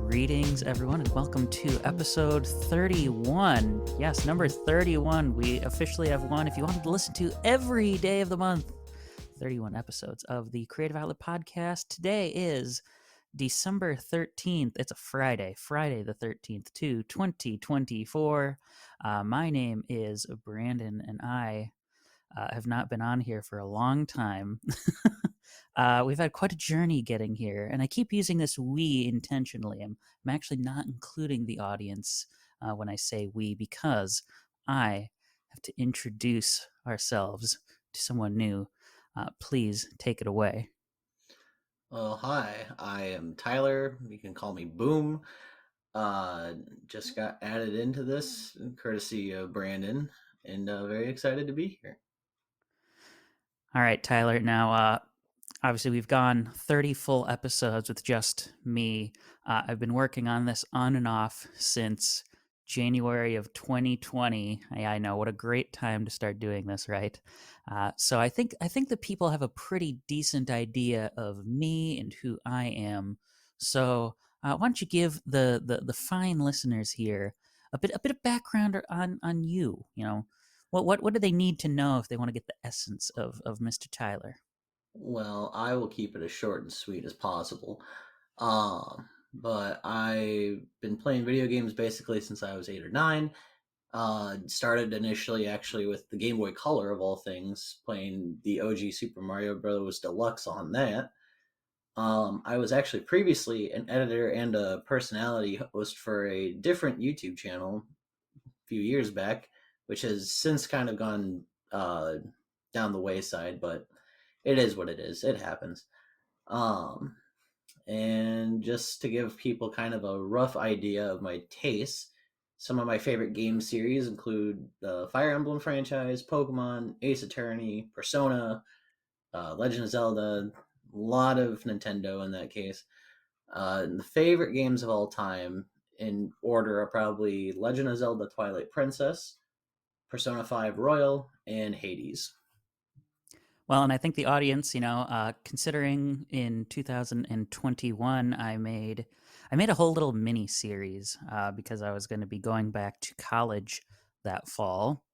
Greetings, everyone, and welcome to episode 31. Yes, number 31. We officially have one. If you wanted to listen to every day of the month, 31 episodes of the Creative Outlet Podcast. Today is December 13th. It's a Friday the 13th, 2024. My name is Brandon, and I have not been on here for a long time. We've had quite a journey getting here, and I keep using this we intentionally. I'm actually not including the audience when I say we because I have to introduce ourselves to someone new. Please take it away. Well, hi, I am Tyler. You can call me Boom. Just got added into this courtesy of Brandon, and very excited to be here. All right, Tyler. Now, obviously, we've gone 30 full episodes with just me. I've been working on this on and off since January of 2020. I know, what a great time to start doing this, right? So I think the people have a pretty decent idea of me and who I am. So why don't you give the fine listeners here a bit of background on you? You know, what do they need to know if they want to get the essence of Mr. Tyler? Well, I will keep it as short and sweet as possible. But I've been playing video games basically since I was 8 or 9. Started initially actually with the Game Boy Color of all things, playing the OG Super Mario Bros. Deluxe on that. I was actually previously an editor and a personality host for a different YouTube channel a few years back, which has since kind of gone down the wayside, but it is what it is. It happens. Um, and just to give people kind of a rough idea of my tastes, some of my favorite game series include the Fire Emblem franchise, Pokemon, Ace Attorney, Persona, Legend of Zelda, a lot of Nintendo in that case. The favorite games of all time in order are probably Legend of Zelda Twilight Princess, Persona 5 Royal, and Hades. Well, and I think the audience, considering in 2021, I made a whole little mini series because I was going to be going back to college that fall.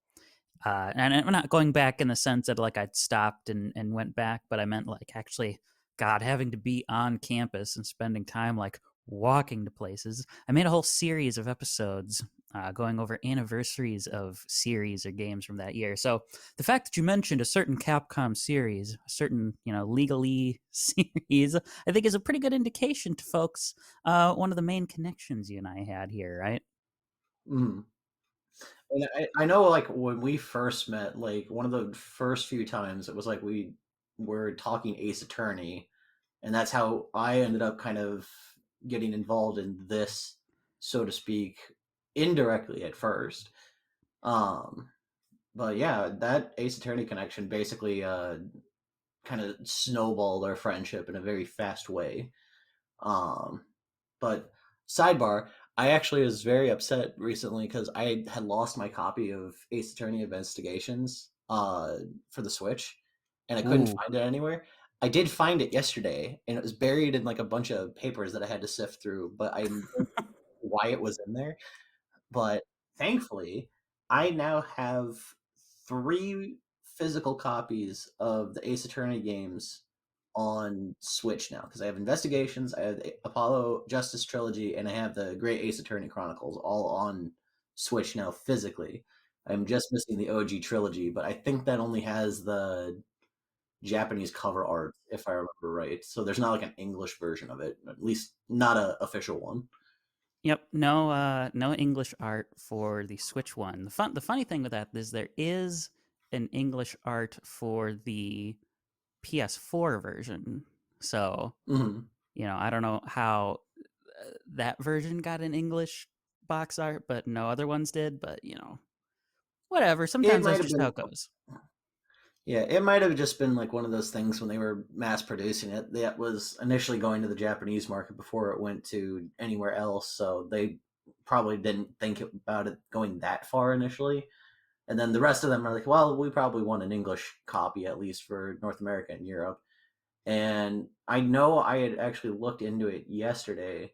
And I'm not going back in the sense that like I'd stopped and went back, but I meant like actually, God, having to be on campus and spending time like walking to places. I made a whole series of episodes going over anniversaries of series or games from that year. So the fact that you mentioned a certain Capcom series, a certain Legally series, I think is a pretty good indication to folks. One of the main connections you and I had here, right? Mm. And I know, like, when we first met, like, one of the first few times, it was like we were talking Ace Attorney, and that's how I ended up kind of getting involved in this, so to speak, indirectly at first. Um, but yeah, that Ace Attorney connection basically kind of snowballed our friendship in a very fast way. Um, but sidebar, I actually was very upset recently because I had lost my copy of Ace Attorney Investigations for the Switch, and I couldn't Ooh. find it anywhere. I did find it yesterday, and it was buried in like a bunch of papers that I had to sift through. But I don't know why it was in there. But thankfully, I now have 3 physical copies of the Ace Attorney games on Switch now because I have Investigations, I have the Apollo Justice Trilogy, and I have the Great Ace Attorney Chronicles all on Switch now physically. I'm just missing the OG trilogy, but I think that only has the Japanese cover art, if I remember right. So there's not like an English version of it, at least not a official one. Yep, no English art for the Switch one. The funny thing with that is there is an English art for the PS4 version. So, Hmm. I don't know how that version got an English box art, but no other ones did, but whatever. It Sometimes might that's have just how been it goes. Yeah, it might have just been like one of those things when they were mass producing it that was initially going to the Japanese market before it went to anywhere else. So they probably didn't think about it going that far initially. And then the rest of them are like, well, we probably want an English copy at least for North America and Europe. And I know I had actually looked into it yesterday.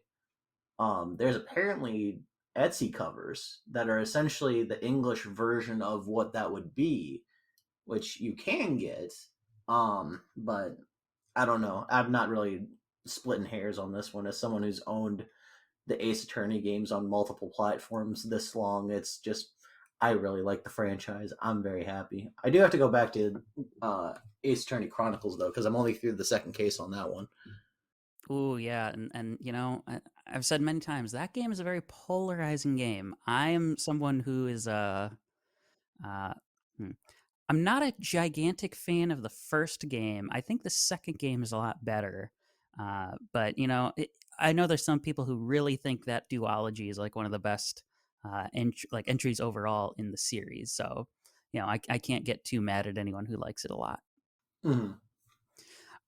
there's apparently Etsy covers that are essentially the English version of what that would be, which you can get. But I don't know. I'm not really splitting hairs on this one. As someone who's owned the Ace Attorney games on multiple platforms this long, it's just I really like the franchise. I'm very happy. I do have to go back to Ace Attorney Chronicles though, because I'm only through the second case on that one. Ooh, yeah, and you know, I've said many times that game is a very polarizing game. I am someone who is uh, hmm, I'm not a gigantic fan of the first game. I think the second game is a lot better. But you know, I know there's some people who really think that duology is like one of the best like entries overall in the series. So, you know, I can't get too mad at anyone who likes it a lot. Mm-hmm.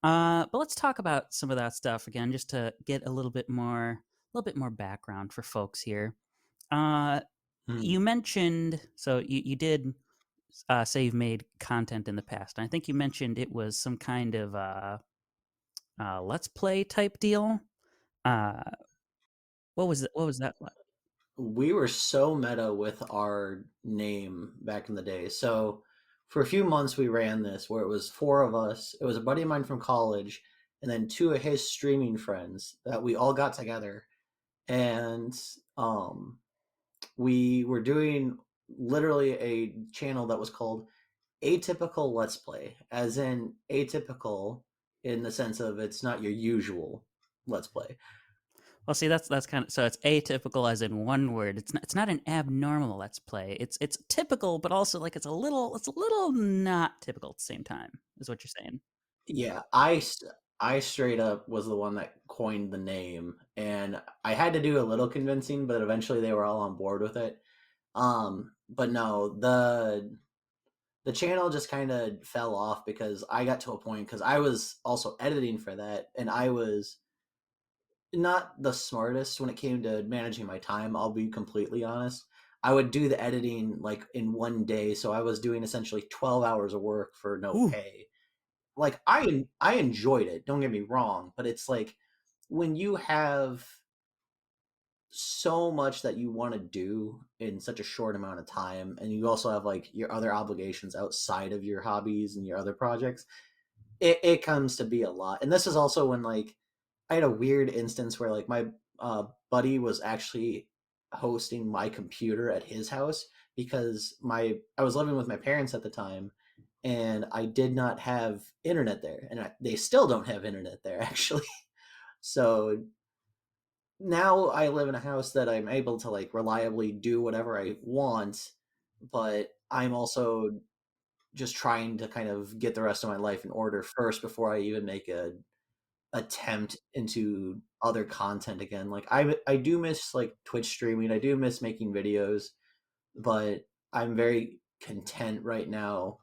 But let's talk about some of that stuff again, just to get a little bit more background for folks here. Uh, Mm-hmm. you mentioned, so you did say you've made content in the past. And I think you mentioned it was some kind of let's play type deal. Uh, what was it? What was that? We were so meta with our name back in the day. So for a few months we ran this where it was four of us. It was a buddy of mine from college and then two of his streaming friends that we all got together and um we were doing literally a channel that was called Atypical Let's Play, as in atypical in the sense of it's not your usual Let's Play. Well, see, that's kind of, so it's atypical as in one word. It's not an abnormal let's play. It's typical, but also like it's a little not typical at the same time. Is what you're saying? Yeah, I straight up was the one that coined the name, and I had to do a little convincing, but eventually they were all on board with it. But no, the channel just kind of fell off because I got to a point because I was also editing for that, and I was not the smartest when it came to managing my time. I'll be completely honest. I would do the editing like in one day, so I was doing essentially 12 hours of work for no Ooh. pay. Like I enjoyed it, don't get me wrong, but it's like when you have so much that you want to do in such a short amount of time and you also have like your other obligations outside of your hobbies and your other projects, it comes to be a lot. And this is also when like I had a weird instance where like my buddy was actually hosting my computer at his house because my I was living with my parents at the time and I did not have internet there and they still don't have internet there actually. So now I live in a house that I'm able to like reliably do whatever I want, but I'm also just trying to kind of get the rest of my life in order first before I even make a attempt into other content again. Like I do miss like Twitch streaming. I do miss making videos, but I'm very content right now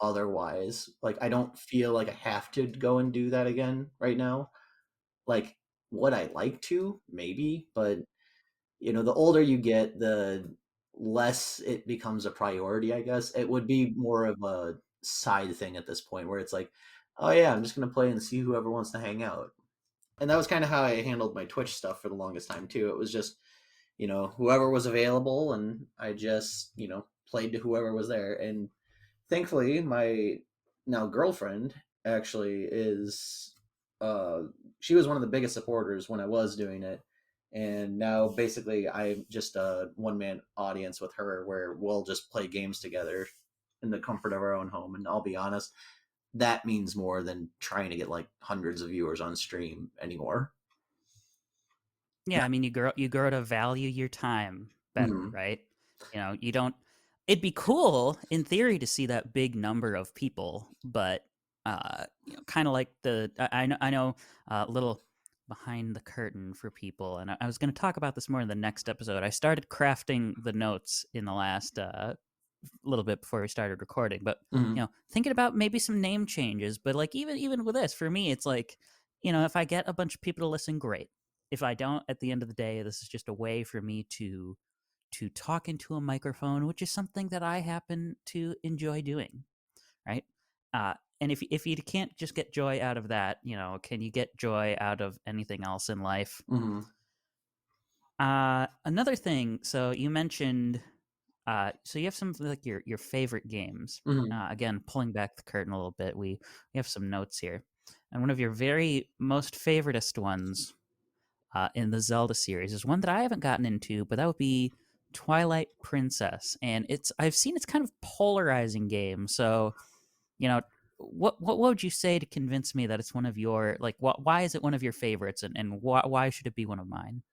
otherwise. Like I don't feel like I have to go and do that again right now. Like would I like to? Maybe, but the older you get, the less it becomes a priority, I guess. It would be more of a side thing at this point where it's like, oh yeah, I'm just gonna play and see whoever wants to hang out. And that was kind of how I handled my Twitch stuff for the longest time too. It was just, whoever was available and I just, played to whoever was there. And thankfully my now girlfriend actually is uh she was one of the biggest supporters when I was doing it, and now basically I'm just a one man audience with her where we'll just play games together in the comfort of our own home. And I'll be honest, that means more than trying to get like hundreds of viewers on stream anymore. Yeah, I mean, you grow to value your time better, Mhm. right? You know, you don't. It'd be cool in theory to see that big number of people, but you know, kind of like I know a little behind the curtain for people, and I was going to talk about this more in the next episode. I started crafting the notes in the last little bit before we started recording, but you Mhm. know, thinking about maybe some name changes. But like even with this, for me, it's like, you know, if I get a bunch of people to listen, great. If I don't, at the end of the day, this is just a way for me to talk into a microphone, which is something that I happen to enjoy doing, right? And if you can't just get joy out of that, you know, can you get joy out of anything else in life? Mhm. Another thing. So you mentioned. So you have some of, like your favorite games. Mhm. Again, pulling back the curtain a little bit, we have some notes here, and one of your very most favoritist ones in the Zelda series is one that I haven't gotten into, but that would be Twilight Princess, and I've seen it's kind of polarizing game. So you know, what would you say to convince me that it's one of your like why is it one of your favorites, and why should it be one of mine?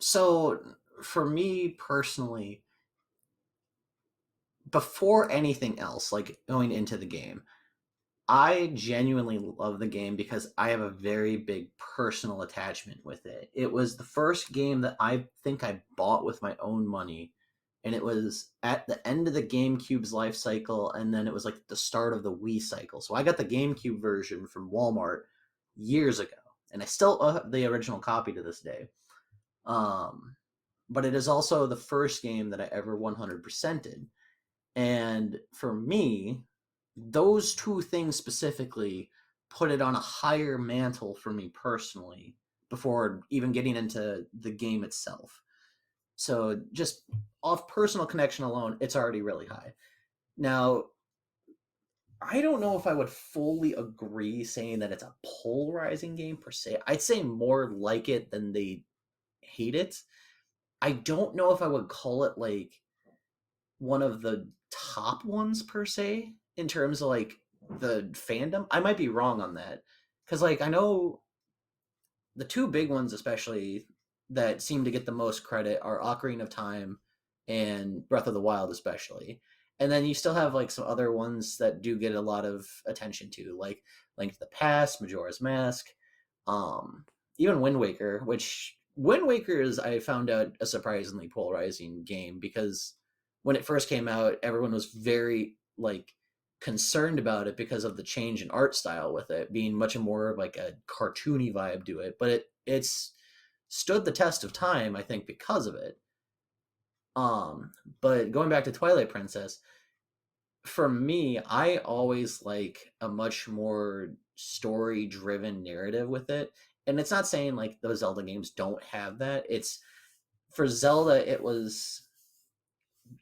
So for me personally, before anything else, like going into the game, I genuinely love the game because I have a very big personal attachment with it. It was the first game that I think I bought with my own money, and it was at the end of the GameCube's life cycle, and then it was like the start of the Wii cycle. So I got the GameCube version from Walmart years ago, and I still have the original copy to this day. Um, but it is also the first game that I ever 100%ed. And for me, those two things specifically put it on a higher mantle for me personally before even getting into the game itself. So just off personal connection alone, it's already really high. Now, I don't know if I would fully agree saying that it's a polarizing game per se. I'd say more like it than they hate it. I don't know if I would call it like one of the top ones per se in terms of like the fandom. I might be wrong on that because like I know the two big ones especially that seem to get the most credit are Ocarina of Time and Breath of the Wild especially. And then you still have like some other ones that do get a lot of attention too, like Link to the Past, Majora's Mask, um, even Wind Waker, which Wind Waker is I found out a surprisingly polarizing game because when it first came out, everyone was very like concerned about it because of the change in art style with it being much more of like a cartoony vibe to it. But it's stood the test of time, I think, because of it. Um, but going back to Twilight Princess, for me, I always like a much more story driven narrative with it. And it's not saying like those Zelda games don't have that. It's for Zelda, it was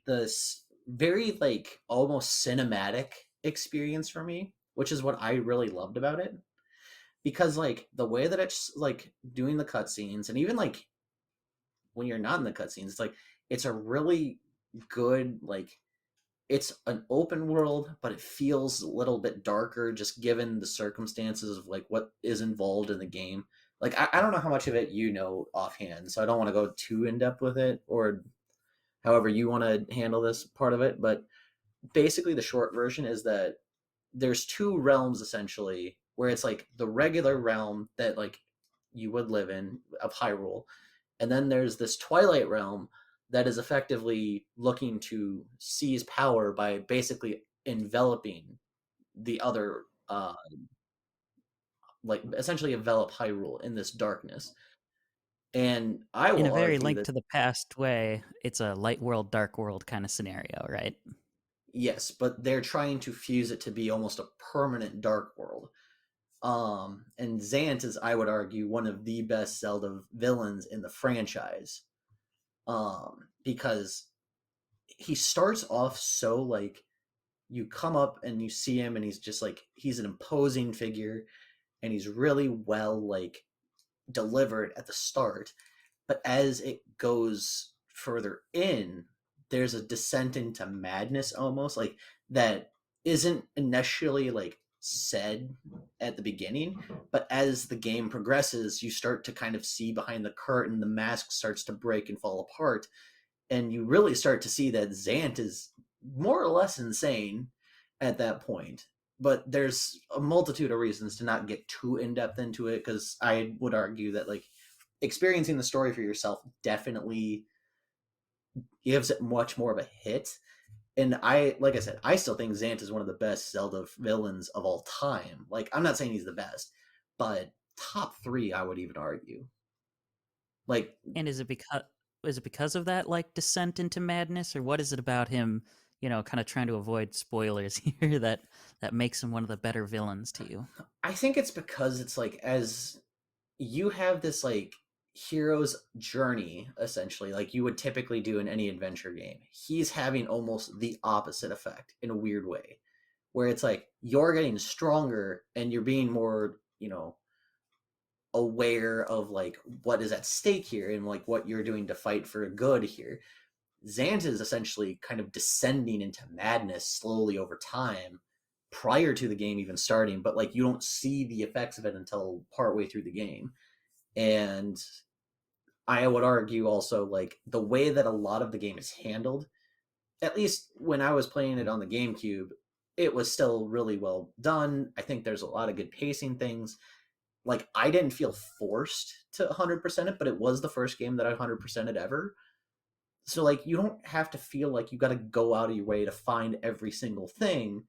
this very like almost cinematic experience for me, which is what I really loved about it. Because like the way that it's like doing the cutscenes, and even like when you're not in the cutscenes, it's like it's a really good like it's an open world, but it feels a little bit darker just given the circumstances of like what is involved in the game. Like I don't know how much of it you know offhand, so I don't want to go too in depth with it or however you want to handle this part of it. But basically, the short version is that there's two realms essentially where it's like the regular realm that like you would live in of Hyrule, and then there's this Twilight realm that is effectively looking to seize power by basically enveloping the other like essentially envelop Hyrule in this darkness. And I In will a very argue Link that to the Past way, it's a light world, dark world kind of scenario, right? yes, but they're trying to fuse it to be almost a permanent dark world. And Zant is, I would argue, one of the best Zelda villains in the franchise. Because he starts off so like you come up and you see him and he's just like he's an imposing figure and he's really well like delivered at the start, but as it goes further in, there's a descent into madness almost like that isn't initially like said at the beginning, but as the game progresses, you start to kind of see behind the curtain, the mask starts to break and fall apart, and you really start to see that Zant is more or less insane at that point. But there's a multitude of reasons to not get too in depth into it because I would argue that like experiencing the story for yourself definitely gives it much more of a hit. And I, like I said, I still think Zant is one of the best Zelda villains of all time. Like, I'm not saying he's the best, but top three, I would even argue. Like, And is it because of that like descent into madness, or what is it about him, kind of trying to avoid spoilers here that makes him one of the better villains to you? I think it's because it's like, as you have this, like, hero's journey, essentially, like you would typically do in any adventure game, he's having almost the opposite effect in a weird way, where it's like you're getting stronger and you're being more, aware of like what is at stake here and like what you're doing to fight for good here. Zant is essentially kind of descending into madness slowly over time prior to the game even starting, but like you don't see the effects of it until partway through the game. And I would argue also like the way that a lot of the game is handled, at least when I was playing it on the GameCube, it was still really well done. I think there's a lot of good pacing things. Like I didn't feel forced to 100% it, but it was the first game that I 100%ed ever. So like you don't have to feel like you got to go out of your way to find every single thing.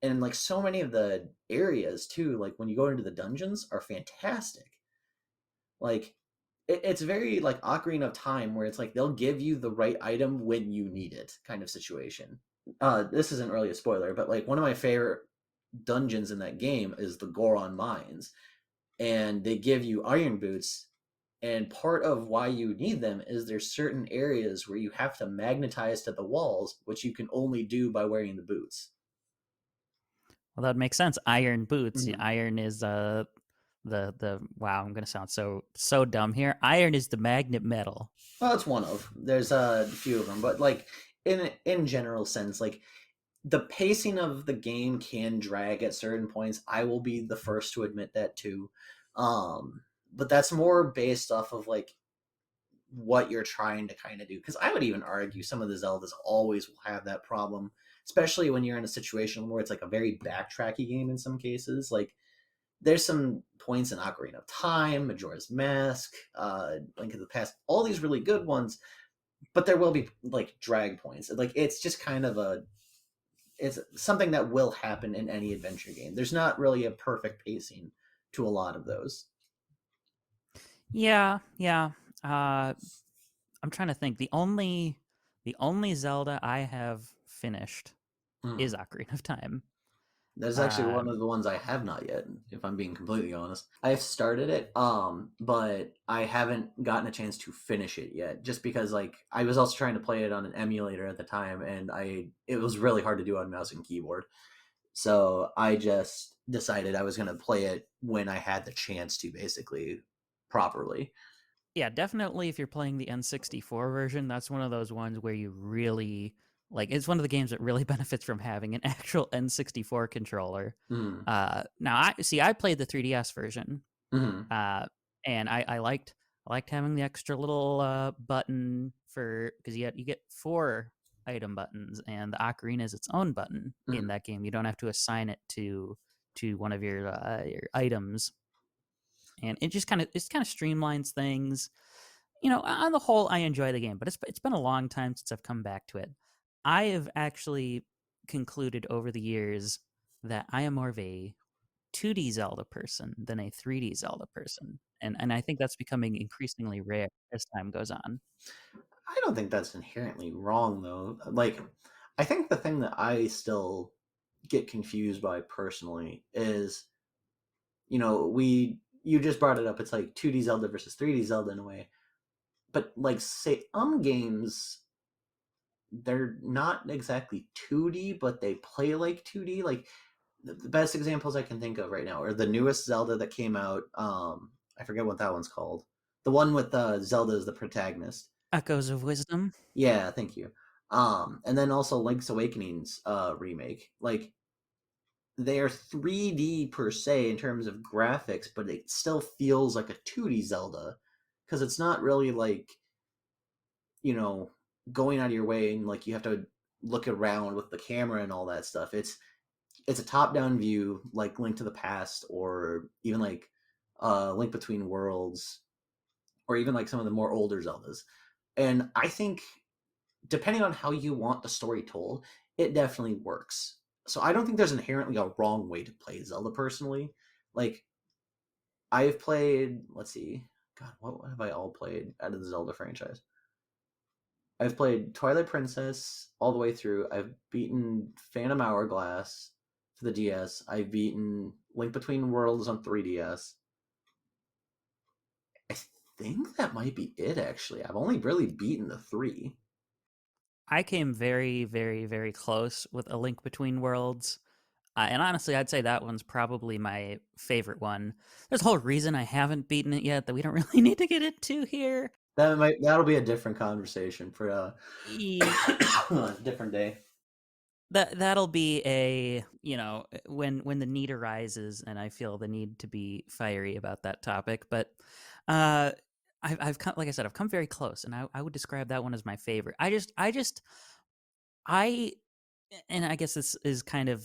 And like so many of the areas too, like when you go into the dungeons, are fantastic. Like it's very like Ocarina of Time, where it's like they'll give you the right item when you need it, kind of situation. This isn't really a spoiler, but like one of my favorite dungeons in that game is the Goron Mines, and they give you iron boots. And part of why you need them is there's certain areas where you have to magnetize to the walls, which you can only do by wearing the boots. Well, that makes sense. Iron boots. Mm-hmm. Iron is the wow. I'm gonna sound so dumb here. Iron is the magnet metal. Well, it's one of. There's a few of them, but like in general sense, like the pacing of the game can drag at certain points. I will be the first to admit that too. But that's more based off of like what you're trying to kind of do. Because I would even argue some of the Zeldas always will have that problem, especially when you're in a situation where it's like a very backtracky game in some cases. Like there's some points in Ocarina of Time, Majora's Mask, Link to the Past, all these really good ones, but there will be like drag points. Like it's just kind of it's something that will happen in any adventure game. There's not really a perfect pacing to a lot of those. Yeah, yeah. I'm trying to think. The only Zelda I have finished Mm. is Ocarina of Time. That's actually one Um, of the ones I have not yet, if I'm being completely honest. I've started it, but I haven't gotten a chance to finish it yet, just because like I was also trying to play it on an emulator at the time, and it was really hard to do on mouse and keyboard. So I just decided I was gonna play it when I had the chance to, basically, properly. yeah, definitely. If you're playing the N64 version, that's one of those ones where you really like. It's one of the games that really benefits from having an actual N64 controller. Mm. Now I played the 3DS version, Mm-hmm. uh, and I liked having the extra little button for because you get 4 item buttons, and the ocarina is its own button in Mm-hmm. that game. You don't have to assign it to one of your items, and it kind of streamlines things. On the whole, I enjoy the game, but it's been a long time since I've come back to it. I have actually concluded over the years that I am more of a 2D Zelda person than a 3D Zelda person. And I think that's becoming increasingly rare as time goes on. I don't think that's inherently wrong, though. Like, I think the thing that I still get confused by personally is, you just brought it up. It's like 2D Zelda versus 3D Zelda in a way, but like say games, they're not exactly 2D, but they play like 2D. Like the best examples I can think of right now are the newest Zelda that came out. I forget what that one's called. The one with Zelda as the protagonist. Echoes of Wisdom. Yeah, thank you. And then also Link's Awakening's remake. Like they are 3D per se in terms of graphics, but it still feels like a 2D Zelda because it's not really like, you know, going out of your way and like you have to look around with the camera and all that stuff. It's a top-down view like Link to the Past, or even like Link Between Worlds, or even like some of the more older Zeldas. And I think depending on how you want the story told, it definitely works. So I don't think there's inherently a wrong way to play Zelda personally. Like I've played, let's see, God, what have I all played out of the Zelda franchise? I've played Twilight Princess all the way through. I've beaten Phantom Hourglass for the DS. I've beaten Link Between Worlds on 3DS. I think that might be it, actually. I've only really beaten the three. I came very, very, very close with A Link Between Worlds. And honestly, I'd say that one's probably my favorite one. There's a whole reason I haven't beaten it yet that we don't really need to get into here. That'll be a different conversation for E- a different day. that'll be a, when the need arises and I feel the need to be fiery about that topic. But uh I've come, like I said, I've come very close, and I would describe that one as my favorite. I and I guess this is kind of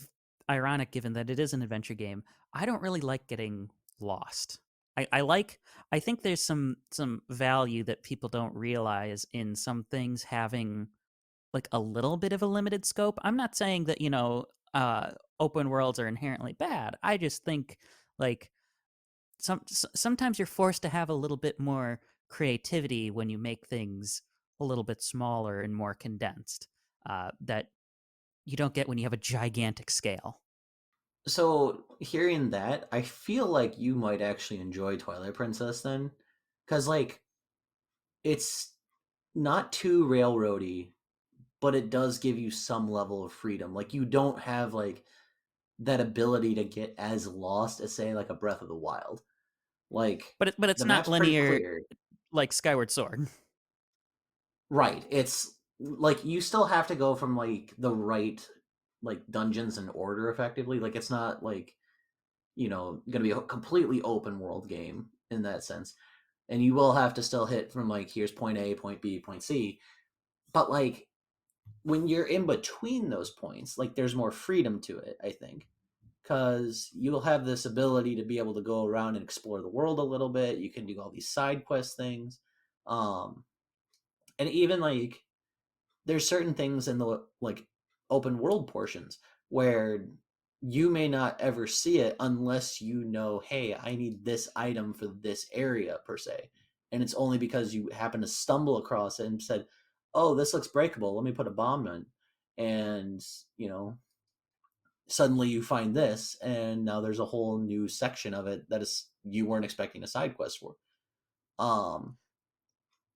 ironic given that it is an adventure game. I don't really like getting lost. I think there's some value that people don't realize in some things having like a little bit of a limited scope. I'm not saying that, open worlds are inherently bad. I just think like sometimes you're forced to have a little bit more creativity when you make things a little bit smaller and more condensed. That you don't get when you have a gigantic scale. So hearing that, I feel like you might actually enjoy Twilight Princess then, because like it's not too railroady, but it does give you some level of freedom. Like you don't have like that ability to get as lost as say like a Breath of the Wild. Like But it's the not map's pretty linear clear. like Skyward Sword. Right. It's like you still have to go from like the right like dungeons in order effectively. Like it's not like, going to be a completely open world game in that sense. And you will have to still hit from like here's point A, point B, point C. But like when you're in between those points, like there's more freedom to it, I think. Because you'll have this ability to be able to go around and explore the world a little bit. You can do all these side quest things. Um, and even like there's certain things in the like open world portions where you may not ever see it unless you know, hey, I need this item for this area per se. And it's only because you happen to stumble across it and said, oh, this looks breakable, let me put a bomb in. And suddenly you find this, and now there's a whole new section of it that is you weren't expecting a side quest for. um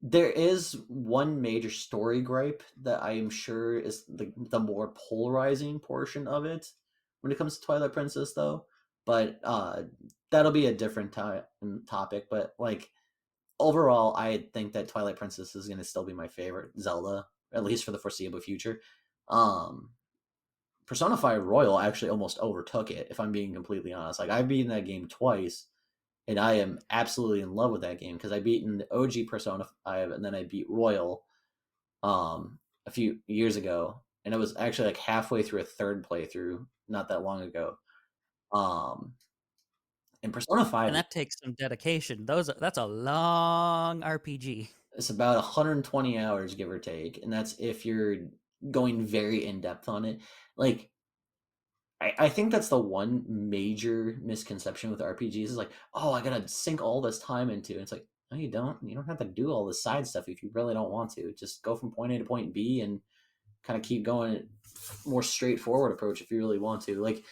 there is one major story gripe that I am sure is the more polarizing portion of it when it comes to Twilight Princess, though. But that'll be a different topic. But like overall, I think that Twilight Princess is going to still be my favorite Zelda, at least for the foreseeable future. Um, Persona 5 Royal actually almost overtook it, if I'm being completely honest. Like I've beaten that game twice, and I am absolutely in love with that game because I beaten the OG Persona 5 and then I beat Royal a few years ago, and it was actually like halfway through a third playthrough not that long ago. Um and Persona And 5 that takes some dedication. That's a long RPG. is about 120 hours give or take, and that's if you're going very in depth on it. Like I think that's the one major misconception with RPGs is like, oh, I gotta sink all this time into it. It's like, no, you don't. You don't have to do all the side stuff if you really don't want to. Just go from point A to point B and kind of keep going more straightforward approach if you really want to. Like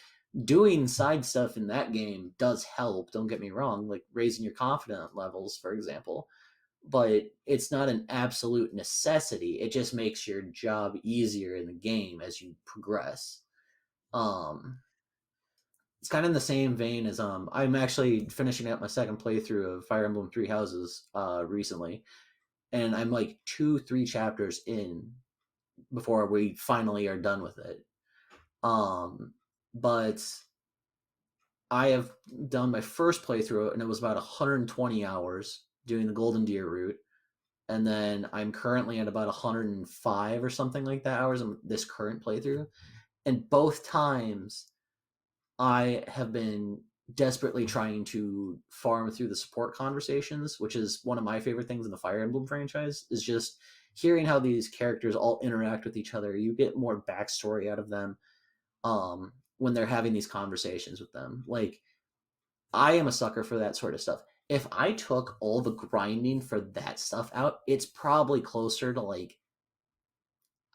doing side stuff in that game does help, don't get me wrong, like raising your confidence levels, for example. But it's not an absolute necessity. It just makes your job easier in the game as you progress. Um it's kind of in the same vein as I'm actually finishing up my second playthrough of Fire Emblem Three Houses recently, and I'm like 2-3 chapters in before we finally are done with it. Um, but I have done my first playthrough, and it was about 120 hours doing the Golden Deer route, and then I'm currently at about 105 or something like that hours in this current playthrough, and both times I have been desperately trying to farm through the support conversations, which is one of my favorite things in the Fire Emblem franchise, is just hearing how these characters all interact with each other. You get more backstory out of them when they're having these conversations with them. Like, I am a sucker for that sort of stuff. If I took all the grinding for that stuff out, it's probably closer to like,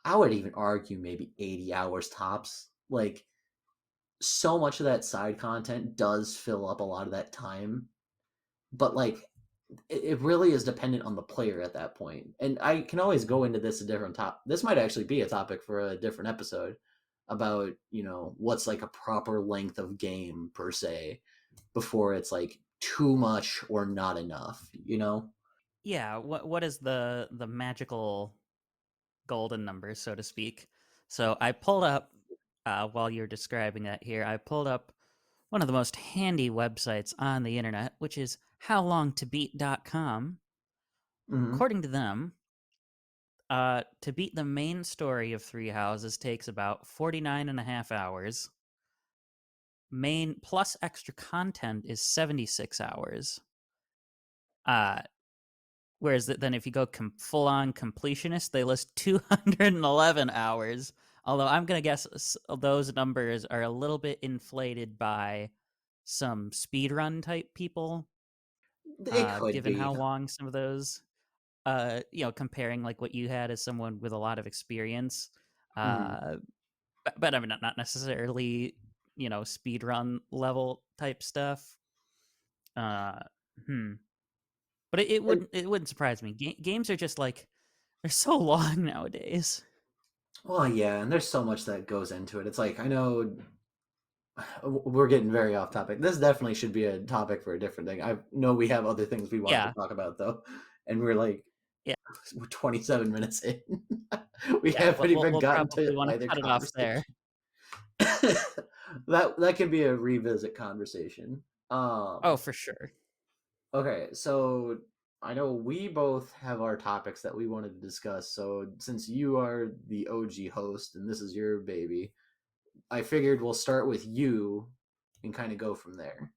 I would even argue maybe 80 hours tops. Like, so much of that side content does fill up a lot of that time, but like it really is dependent on the player at that point. And I can always go into this a different top. This might actually be a topic for a different episode about, what's like a proper length of game per se before it's like too much or not enough. Yeah, what is the magical golden number, so to speak? So I pulled up while you're describing that here, I pulled up one of the most handy websites on the internet, which is howlongtobeat.com. Hmm. According to them, to beat the main story of Three Houses takes about 49 and a half hours. Main plus extra content is 76 hours. Uh, Whereas then if you go full on completionist, they list 211 hours. Although I'm going to guess those numbers are a little bit inflated by some speedrun type people, It could given be. how long some of those, comparing like what you had as someone with a lot of experience. Mhm. Uh, but I mean, not necessarily, speedrun level type stuff. Uh, hmm. But it And wouldn't surprise me. Games are just like they're so long nowadays. well, yeah, and there's so much that goes into it. It's like I know we're getting very off topic. This definitely should be a topic for a different thing. I know we have other things we wanted to Yeah, talk about though, and we're yeah, 27 minutes in. We yeah. haven't even We'll gotten to probably want to either cut it off conversation. there. That can be a revisit conversation. Oh, for sure. Okay, so I know we both have our topics that we wanted to discuss. So since you are the OG host and this is your baby, I figured we'll start with you and kind of go from there.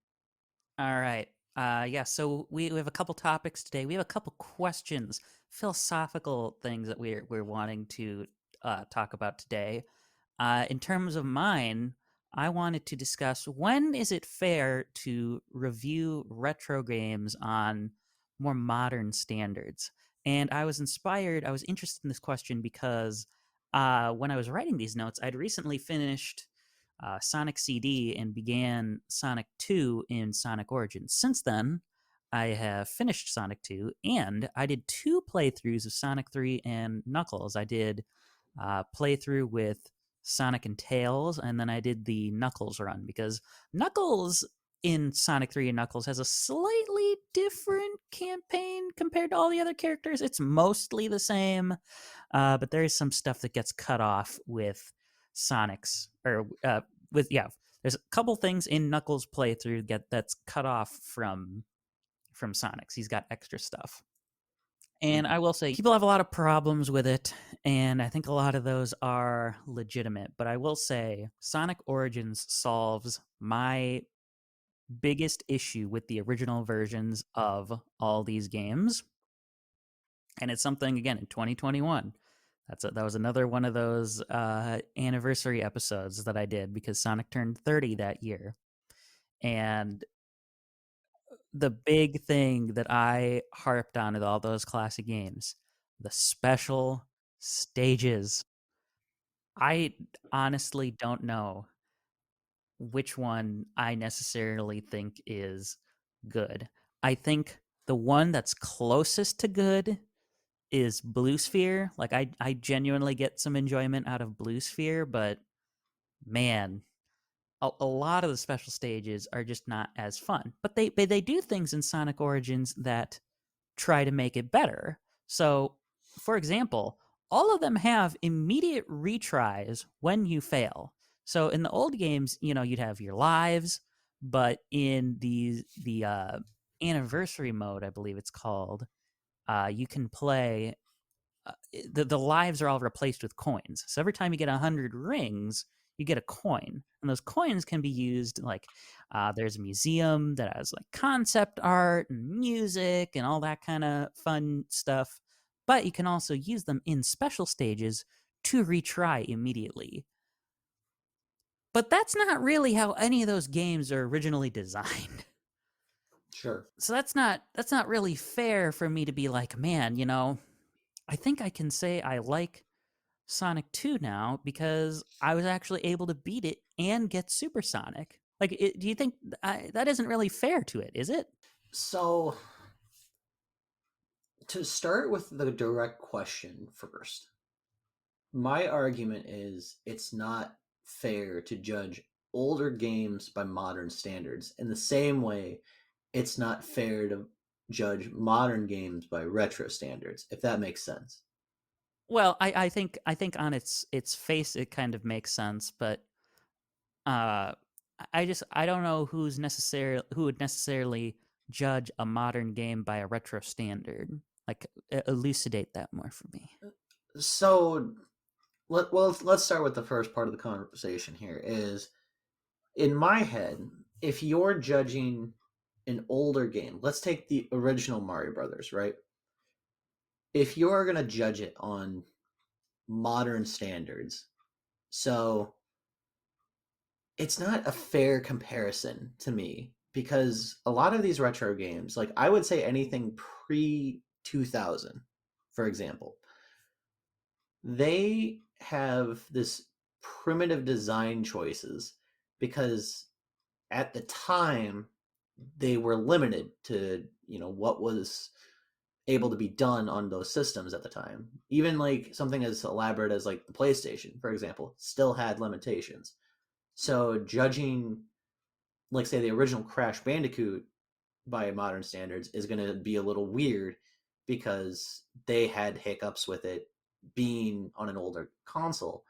All right. Yeah. So we have a couple topics today. We have a couple questions, philosophical things that we're wanting to talk about today. In terms of mine, I wanted to discuss when is it fair to review retro games on more modern standards? And I was interested in this question because when I was writing these notes, I'd recently finished Sonic CD and began Sonic 2 in Sonic Origins. Since then, I have finished Sonic 2 and I did two playthroughs of Sonic 3 and Knuckles. I did playthrough with Sonic and Tails, and then I did the Knuckles run because Knuckles in Sonic 3 and Knuckles has a slightly different campaign compared to all the other characters. It's mostly the same, but there is some stuff that gets cut off with Sonic's, or yeah. There's a couple things in Knuckles' playthrough that's cut off from Sonic's. He's got extra stuff. And Mhm. I will say, people have a lot of problems with it, and I think a lot of those are legitimate. But I will say, Sonic Origins solves my biggest issue with the original versions of all these games. And it's something, again, in 2021. That was another one of those anniversary episodes that I did because Sonic turned 30 that year. And the big thing that I harped on with all those classic games, the special stages. I honestly don't know which one I necessarily think is good. I think the one that's closest to good is Blue Sphere. Like I genuinely get some enjoyment out of Blue Sphere, but man, a lot of the special stages are just not as fun. But they do things in Sonic Origins that try to make it better. So, for example, all of them have immediate retries when you fail. So in the old games, you'd have your lives, but in the anniversary mode, I believe it's called, you can play the lives are all replaced with coins. So every time you get 100 rings, you get a coin, and those coins can be used like there's a museum that has like concept art and music and all that kind of fun stuff. But you can also use them in special stages to retry immediately. But that's not really how any of those games are originally designed. Sure. So that's not really fair for me to be like, man, I think I can say I like Sonic 2 now because I was actually able to beat it and get supersonic. Like, do you think that isn't really fair to it, is it? So To start with the direct question first, my argument is it's not fair to judge older games by modern standards in the same way it's not fair to judge modern games by retro standards, if that makes sense. Well, I think on its face it kind of makes sense, but uh, I don't know who would necessarily judge a modern game by a retro standard. Like, elucidate that more for me. So, let's start with the first part of the conversation here is in my head, if you're judging an older game, let's take the original Mario Brothers, right? If you're going to judge it on modern standards, so it's not a fair comparison to me because a lot of these retro games, like I would say anything pre 2000, for example, they have this primitive design choices because at the time they were limited to, what was able to be done on those systems at the time. Even like something as elaborate as like the PlayStation, for example, still had limitations. So judging, like say the original Crash Bandicoot by modern standards is going to be a little weird because they had hiccups with it being on an older console.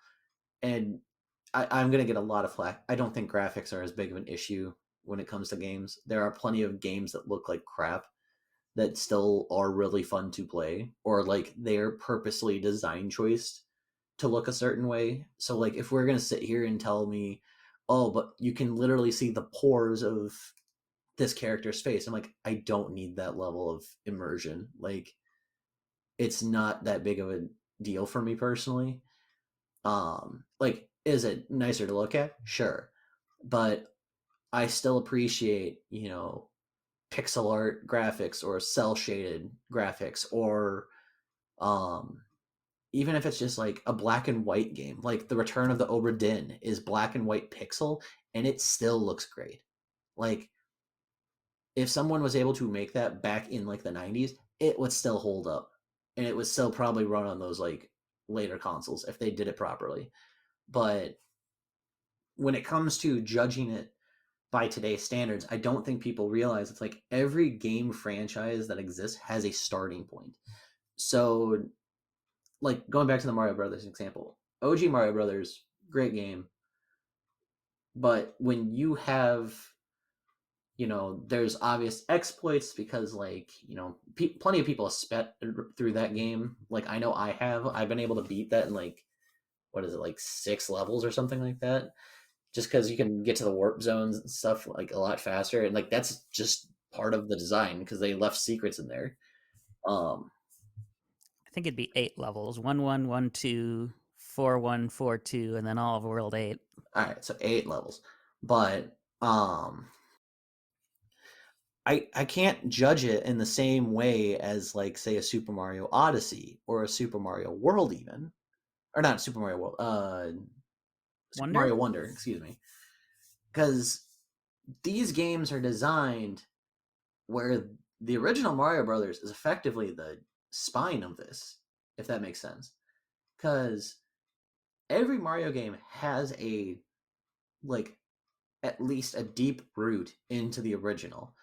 And I'm going to get a lot of flack. I don't think graphics are as big of an issue when it comes to games. There are plenty of games that look like crap that still are really fun to play, or like they're purposely design choiced to look a certain way. So like if we're gonna sit here and tell me, oh, but you can literally see the pores of this character's face, I'm like, I don't need that level of immersion. Like it's not that big of a deal for me personally. Like, is it nicer to look at? Sure. But I still appreciate, pixel art graphics or cell shaded graphics or um even if it's just like a black and white game, like the Return of the Obra Dinn is black and white pixel and it still looks great. Like if someone was able to make that back in like the 90s, it would still hold up and it would still probably run on those like later consoles if they did it properly. But when it comes to judging it by today's standards, I don't think people realize it's like every game franchise that exists has a starting point. So, like going back to the Mario Brothers example, OG Mario Brothers, great game, but when you have, there's obvious exploits because, like, plenty of people have sped through that game. Like, I know I have. I've been able to beat that in like, what is it, like 6 levels or something like that, just because you can get to the warp zones and stuff like a lot faster, and like that's just part of the design because they left secrets in there. Um, I think it'd be 8 levels: 1-1-1-2, 4-1-4-2, and then all of World 8. all right, so 8 levels, but I can't judge it in the same way as like say a Super Mario Odyssey or a Super Mario World even, or not Super Mario World, Super Wonder? Mario Wonder, excuse me, because these games are designed where the original Mario Brothers is effectively the spine of this, if that makes sense. Because every Mario game has a like at least a deep root into the original.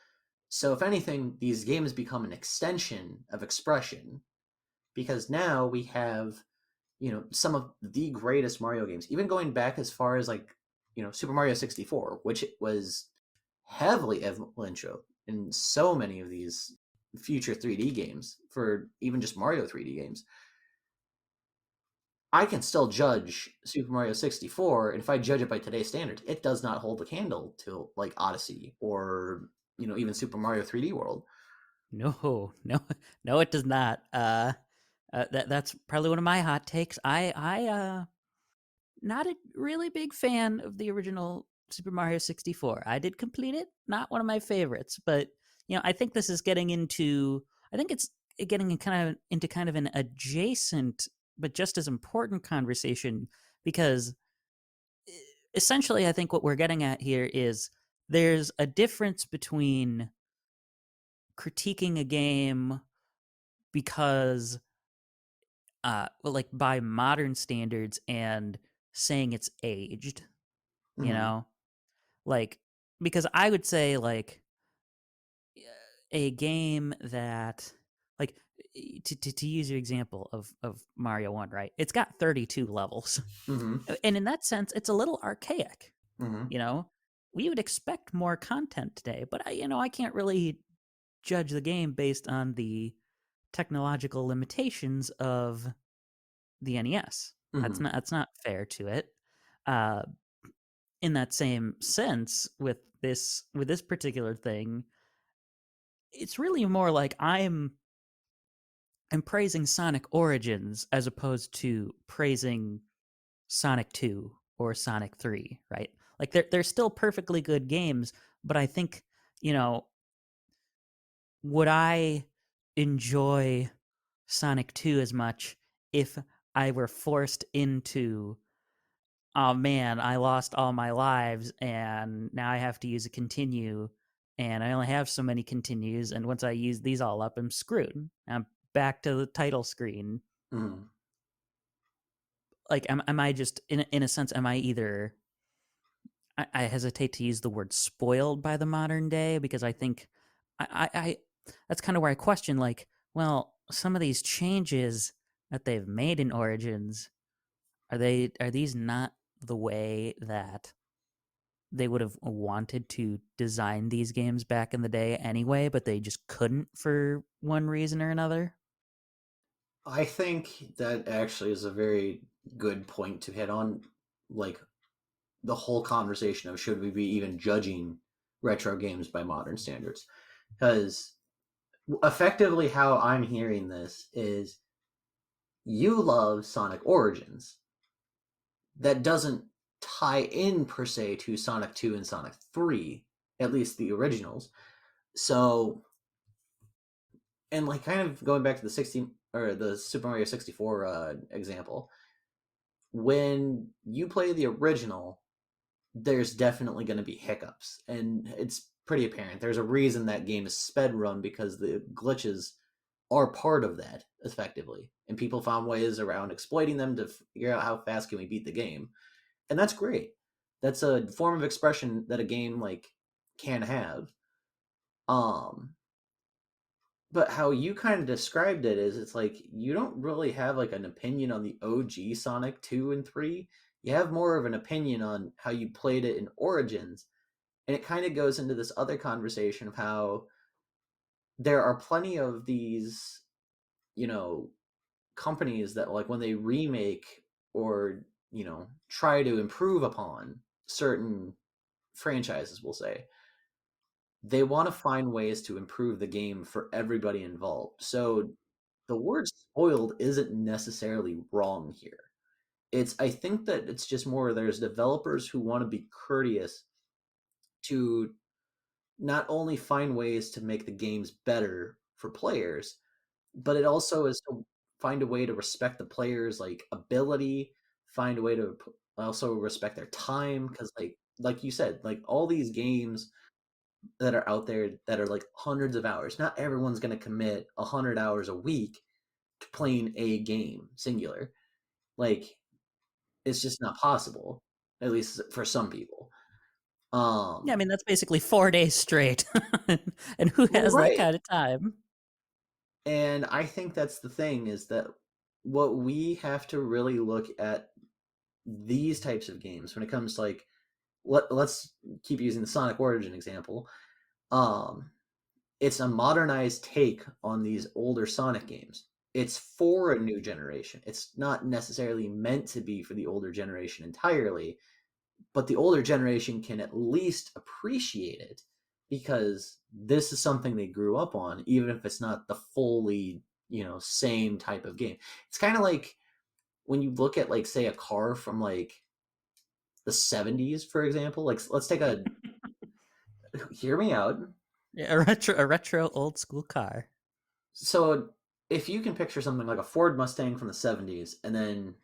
So if anything, these games become an extension of expression because now we have, some of the greatest Mario games, even going back as far as like, Super Mario 64, which was heavily influential in so many of these future 3D games for even just Mario 3D games. I can still judge Super Mario 64, and if I judge it by today's standards, it does not hold a candle to like Odyssey or even Super Mario 3D World. No, no, no, it does not. That's probably one of my hot takes. Not a really big fan of the original Super Mario 64. I did complete it, not one of my favorites, but I think this is getting into I think it's getting kind of an adjacent but just as important conversation because essentially I think what we're getting at here is there's a difference between critiquing a game because well, like by modern standards and saying it's aged, you Mm-hmm. know? Like because I would say like a game that like to use your example of Mario 1, right? It's got 32 levels. Mm-hmm. And in that sense, it's a little archaic, Mm-hmm. you know? We would expect more content today, but I can't really judge the game based on the technological limitations of the NES. Mm-hmm. That's not fair to it. Uh, in that same sense, with this particular thing, it's really more like I'm praising Sonic Origins as opposed to praising Sonic 2 or Sonic 3, right? Like they're still perfectly good games, but I think, you know, would I enjoy Sonic 2 as much if I were forced into, oh man, I lost all my lives and now I have to use a continue and I only have so many continues and once I use these all up, I'm screwed. I'm back to the title screen. Mm-hmm. Like am I just in a sense am I either I hesitate to use the word spoiled by the modern day because I think I that's kind of where I question like, well, some of these changes that they've made in Origins are these not the way that they would have wanted to design these games back in the day anyway, but they just couldn't for one reason or another? I think that actually is a very good point to hit on, like the whole conversation of should we be even judging retro games by modern standards? Because effectively, how I'm hearing this is you love Sonic Origins. That doesn't tie in per se to Sonic 2 and Sonic 3, at least the originals. So, and like kind of going back to the 60 or the Super Mario 64 example, when you play the original, there's definitely going to be hiccups, and it's pretty apparent. There's a reason that game is sped run because the glitches are part of that effectively, and people found ways around exploiting them to figure out how fast can we beat the game, and that's great. That's a form of expression that a game like can have. Um, but how you kind of described it is it's like you don't really have like an opinion on the OG Sonic 2 and 3. You have more of an opinion on how you played it in Origins. And it kind of goes into this other conversation of how there are plenty of these, you know, companies that like when they remake or, try to improve upon certain franchises, we'll say, they want to find ways to improve the game for everybody involved. So the word spoiled isn't necessarily wrong here. I think that it's just more there's developers who want to be courteous to not only find ways to make the games better for players, but it also is to find a way to respect the players' like ability, find a way to also respect their time because like you said, like all these games that are out there that are like hundreds of hours. Not everyone's going to commit 100 hours a week to playing a game singular. Like it's just not possible, at least for some people. Yeah, I Um, mean that's basically 4 days straight. And who well, has that right. kind of time? And I think that's the thing is that what we have to really look at these types of games when it comes to like let's keep using the Sonic Origin example. Um, it's a modernized take on these older Sonic games. It's for a new generation. It's not necessarily meant to be for the older generation entirely, but the older generation can at least appreciate it because this is something they grew up on, even if it's not the fully, same type of game. It's kind of like when you look at like say a car from like the 70s, for example. Like let's take a hear me out. Yeah, a retro old school car. So if you can picture something like a Ford Mustang from the 70s and then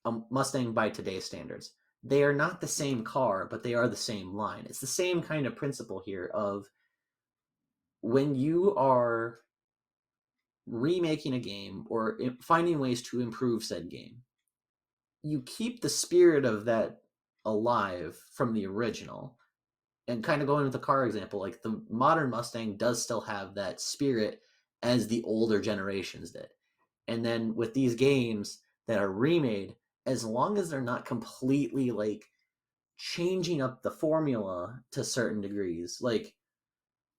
a Mustang by today's standards, they are not the same car, but they are the same line. It's the same kind of principle here of when you are remaking a game or finding ways to improve said game, you keep the spirit of that alive from the original. And kind of going with the car example, like the modern Mustang does still have that spirit as the older generations did. And then with these games that are remade, as long as they're not completely like changing up the formula to certain degrees, like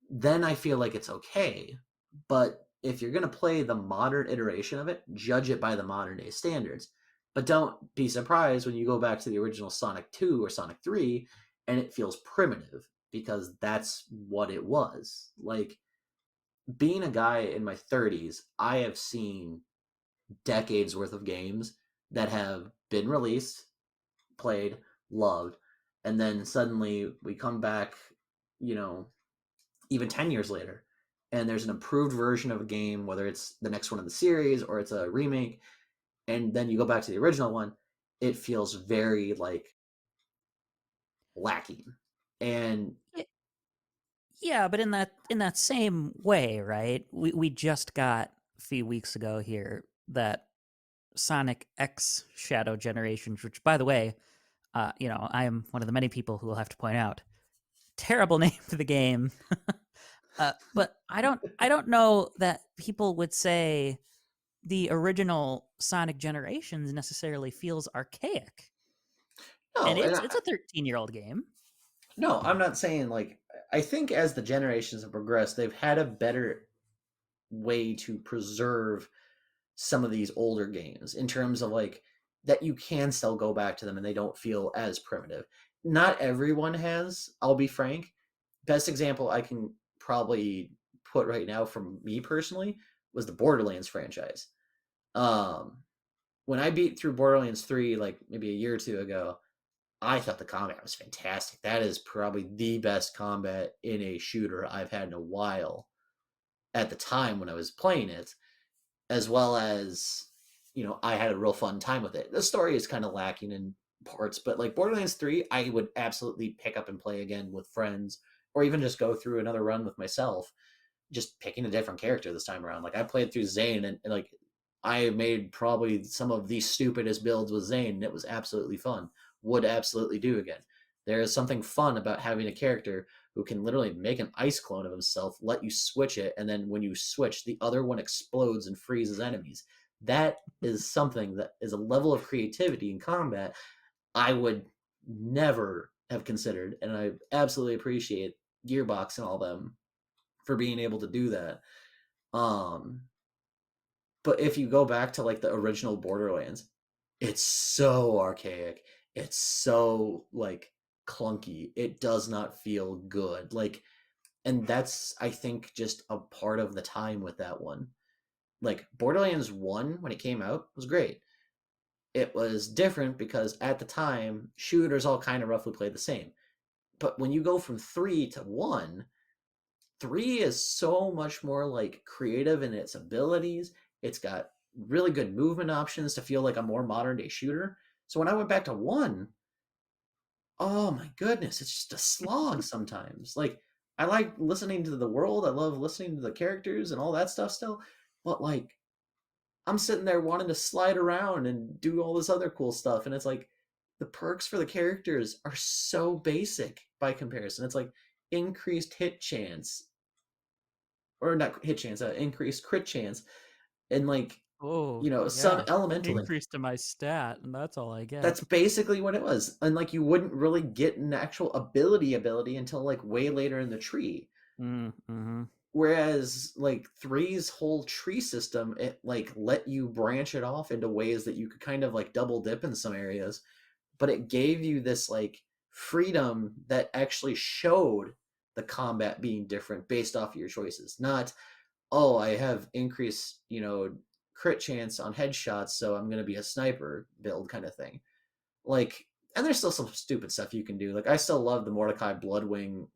then I feel like it's okay. But if you're going to play the modern iteration of it, judge it by the modern day standards. But don't be surprised when you go back to the original Sonic 2 or Sonic 3 and it feels primitive because that's what it was. Like being a guy in my 30s, I have seen decades worth of games that have been released, played, loved, and then suddenly we come back, you know, even 10 years later and there's an improved version of a game, whether it's the next one in the series or it's a remake, and then you go back to the original one, it feels very like lacking. And Yeah, but in that same way, right? We just got a few weeks ago here that Sonic X Shadow Generations, which by the way, I am one of the many people who will have to point out terrible name for the game. But I don't know that people would say the original Sonic Generations necessarily feels archaic, and no, and it's a 13-year-old game. no, I'm not saying like, I think as the generations have progressed, they've had a better way to preserve some of these older games in terms of like that you can still go back to them and they don't feel as primitive. Not everyone has, I'll be frank. Best example I can probably put right now from me personally was the Borderlands franchise. Um when I beat through Borderlands 3 like maybe a year or two ago, I thought the combat was fantastic. That is probably the best combat in a shooter I've had in a while at the time when I was playing it, as well as I had a real fun time with it. The story is kind of lacking in parts, but like Borderlands 3 I would absolutely pick up and play again with friends, or even just go through another run with myself, just picking a different character this time around. Like I played through Zane, and like I made probably some of the stupidest builds with Zane, and it was absolutely fun. Would absolutely do again. There is something fun about having a character who can literally make an ice clone of himself, let you switch it, and then when you switch, the other one explodes and freezes enemies. That is something that is a level of creativity in combat I would never have considered, and I absolutely appreciate Gearbox and all them for being able to do that. Um, but if you go back to like the original Borderlands, it's so archaic. It's so like clunky. It does not feel good. Like, and that's I think just a part of the time with that one. Like Borderlands 1 when it came out was great. It was different because at the time shooters all kind of roughly played the same. But when you go from 3 to 1, 3 is so much more like creative in its abilities. It's got really good movement options to feel like a more modern day shooter. So when I went back to 1, oh my goodness, it's just a slog sometimes. Like I like listening to the world, I love listening to the characters and all that stuff still, but like I'm sitting there wanting to slide around and do all this other cool stuff, and it's like the perks for the characters are so basic by comparison. It's like increased hit chance, or not hit chance, increased crit chance, and like Oh some yeah, elemental thing. increase to my stat, and that's all I get. That's basically what it was, and like you wouldn't really get an actual ability until like way later in the tree. Mm-hmm. Whereas like three's whole tree system, it like let you branch it off into ways that you could kind of like double dip in some areas, but it gave you this like freedom that actually showed the combat being different based off of your choices. Not, oh, I have increased, crit chance on headshots, so I'm gonna be a sniper build kind of thing. Like, and there's still some stupid stuff you can do. Like, I still love the Mordecai Bloodwing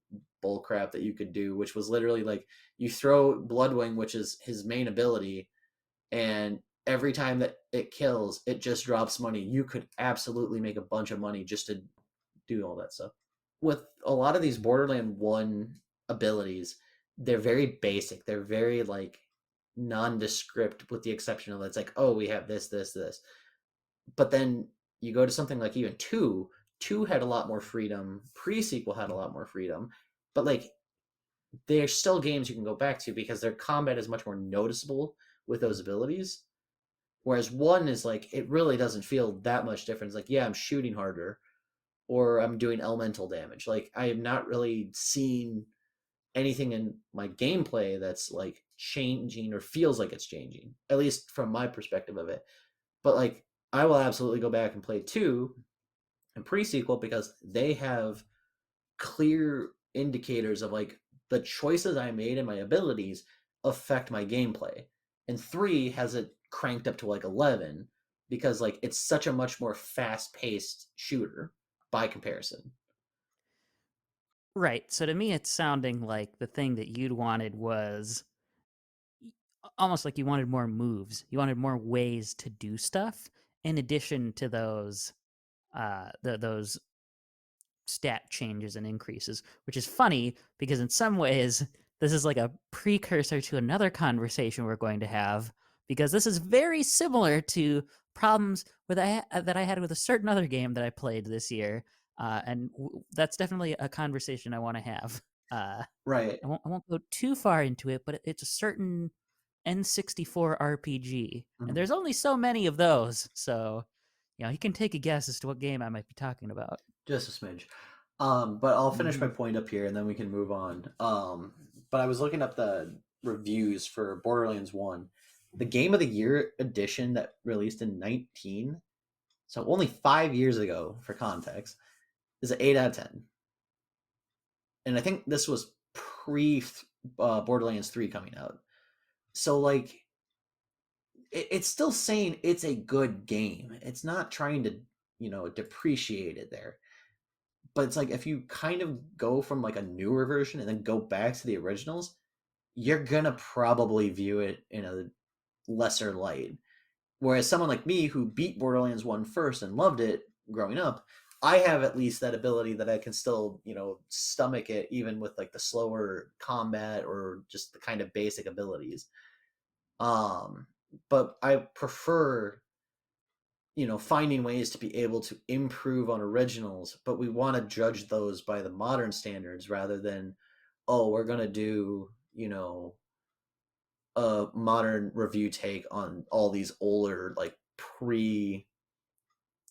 bullcrap that you could do, which was literally like you throw Bloodwing, which is his main ability, and every time that it kills, it just drops money. You could absolutely make a bunch of money just to do all that stuff. With a lot of these Borderland 1 abilities, they're very basic. They're very like nondescript with the exception of it's like, oh, we have this. But then you go to something like even two had a lot more freedom, pre-sequel had a lot more freedom, but like they're still games you can go back to because their combat is much more noticeable with those abilities. Whereas one is like it really doesn't feel that much difference. Like, yeah, I'm shooting harder or I'm doing elemental damage. Like I have not really seen anything in my gameplay that's like changing or feels like it's changing, at least from my perspective of it. But like I will absolutely go back and play two and pre-sequel because they have clear indicators of like the choices I made and my abilities affect my gameplay. And three has it cranked up to like 11 because like it's such a much more fast-paced shooter by comparison. Right. So to me, it's sounding like the thing that you'd wanted was almost like you wanted more moves. You wanted more ways to do stuff in addition to those stat changes and increases, which is funny because in some ways this is like a precursor to another conversation we're going to have because this is very similar to problems that I had with a certain other game that I played this year, and that's definitely a conversation I want to have. Uh, Right. I won't go too far into it, but it's a certain N64 RPG, and Mhm. there's only so many of those, so you can take a guess as to what game I might be talking about. Just a smidge. But I'll finish my Mhm. point up here and then we can move on. But I was looking up the reviews for Borderlands 1. The Game of the Year edition that released in 19, so only 5 years ago for context, is an 8 out of 10. And I think this was pre Borderlands 3 coming out. So, like, it's still saying it's a good game. It's not trying to, depreciate it there. But it's like if you kind of go from like a newer version and then go back to the originals, you're gonna probably view it in a lesser light. Whereas someone like me who beat Borderlands 1 first and loved it growing up, I have at least that ability that I can still, stomach it even with like the slower combat or just the kind of basic abilities. Um, but I prefer finding ways to be able to improve on originals, but we want to judge those by the modern standards rather than, oh, we're going to do, a modern review take on all these older, like pre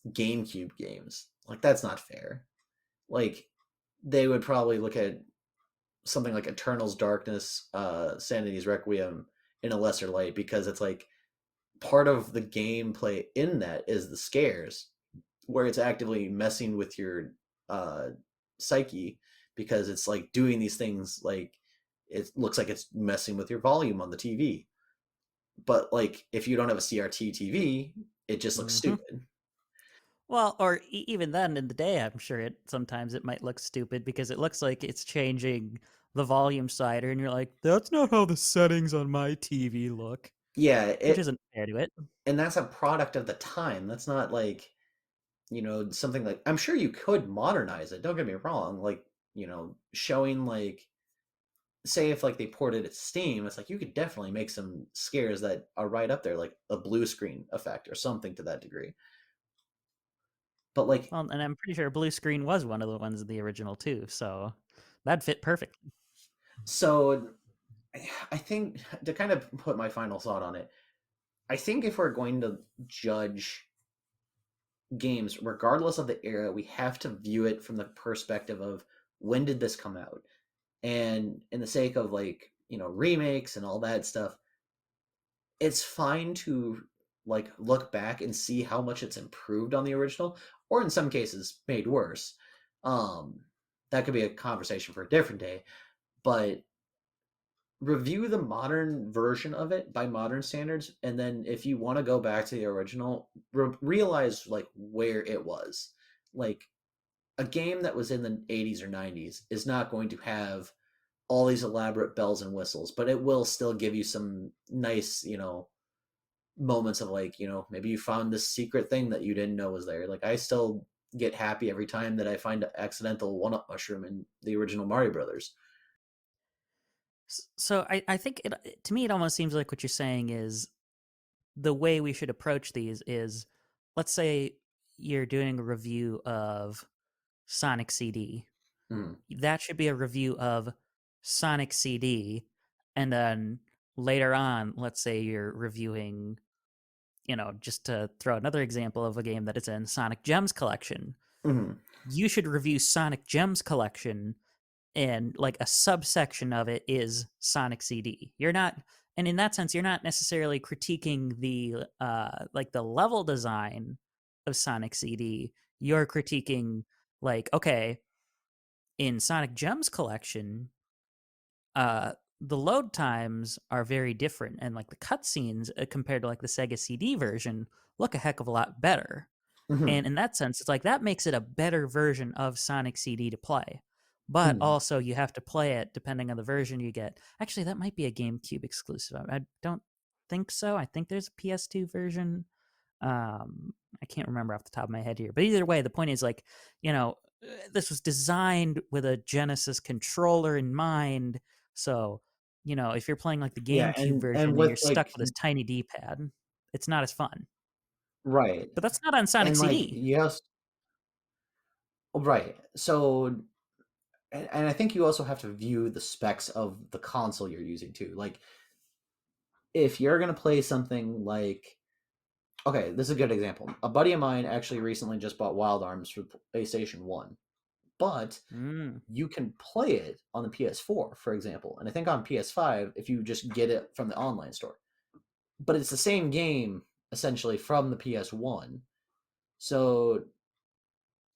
GameCube games. Like, that's not fair. Like, they would probably look at something like Eternal's Darkness, Sanity's Requiem in a lesser light because it's like part of the gameplay in that is the scares where it's actively messing with your uh psyche because it's like doing these things like it looks like it's messing with your volume on the TV. But like if you don't have a CRT TV, it just looks Mhm. stupid. Well, or even then in the day, I'm sure it might look stupid because it looks like it's changing the volume slider, and you're like, "That's not how the settings on my TV look," Yeah, which it isn't fair to it. and that's a product of the time. That's not like, something like I'm sure you could modernize it. Don't get me wrong. Like, showing like say if like they ported it to Steam, it's like you could definitely make some scares that are right up there, like a blue screen effect or something to that degree. But like, Well, and I'm pretty sure blue screen was one of the ones in the original too, so that'd fit perfectly. so I think to kind of put my final thought on it, I think if we're going to judge games, regardless of the era, we have to view it from the perspective of when did this come out? And in the sake of like, remakes and all that stuff, it's fine to like look back and see how much it's improved on the original, or in some cases made worse. Um, that could be a conversation for a different day, but review the modern version of it by modern standards, and then if you want to go back to the original, realize like where it was. Like a game that was in the 80s or 90s is not going to have all these elaborate bells and whistles, but it will still give you some nice, moments of like, maybe you found this secret thing that you didn't know was there. Like I still get happy every time that I find an accidental one-up mushroom in the original Mario Brothers. So I think to me it almost seems like what you're saying is the way we should approach these is, let's say you're doing a review of Sonic CD. Mm, That should be a review of Sonic CD, and then later on, let's say you're reviewing, just to throw another example of a game that is in Sonic Gems Collection, mm, you should review Sonic Gems Collection, and like a subsection of it is Sonic CD. You're not, and in that sense, you're not necessarily critiquing the like the level design of Sonic CD. You're critiquing, like, okay, in Sonic Gems Collection, uh the load times are very different, and like the cutscenes, compared to like the Sega CD version, look a heck of a lot better. And mm, in that sense, it's like that makes it a better version of Sonic CD to play. But mm. also, you have to play it depending on the version you get. Actually, that might be a GameCube exclusive. I don't think so. I think there's a PS2 version. I can't remember off the top of my head here. But either way, the point is, like, this was designed with a Genesis controller in mind. So, if you're playing like the Yeah, GameCube and version and with you're stuck like with this tiny D-pad, it's not as fun. right, But that's not on Sonic and like CD. yes, right. So and I think you also have to view the specs of the console you're using too. Like if you're gonna play something like okay, this is a good example. A buddy of mine actually recently just bought Wild Arms for PlayStation 1, but Mm. you can play it on the PS4, for example. And I think on PS5 if you just get it from the online store. But it's the same game essentially from the PS1. So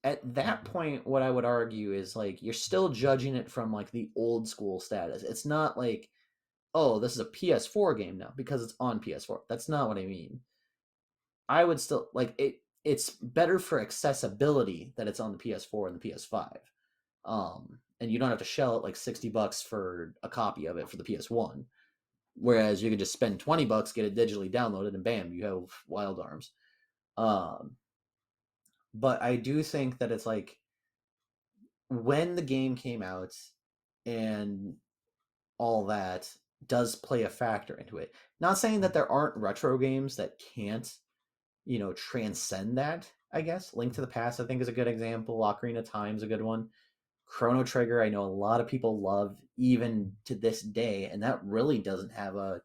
at that point what I would argue is like you're still judging it from like the old school status. It's not like, oh, this is a PS4 game now because it's on PS4. That's not what I mean. I would still like it. It's better for accessibility that it's on the PS4 and the PS5. And you don't have to shell it like $60 for a copy of it for the PS1. Whereas you could just spend $20, get it digitally downloaded, and bam, you have Wild Arms. Um, but I do think that it's like when the game came out and all that does play a factor into it. Not saying that there aren't retro games that can't, transcend that, I guess. Link to the Past, I think, is a good example. Ocarina of Time is a good one. Chrono Trigger, I know a lot of people love even to this day, and that really doesn't have a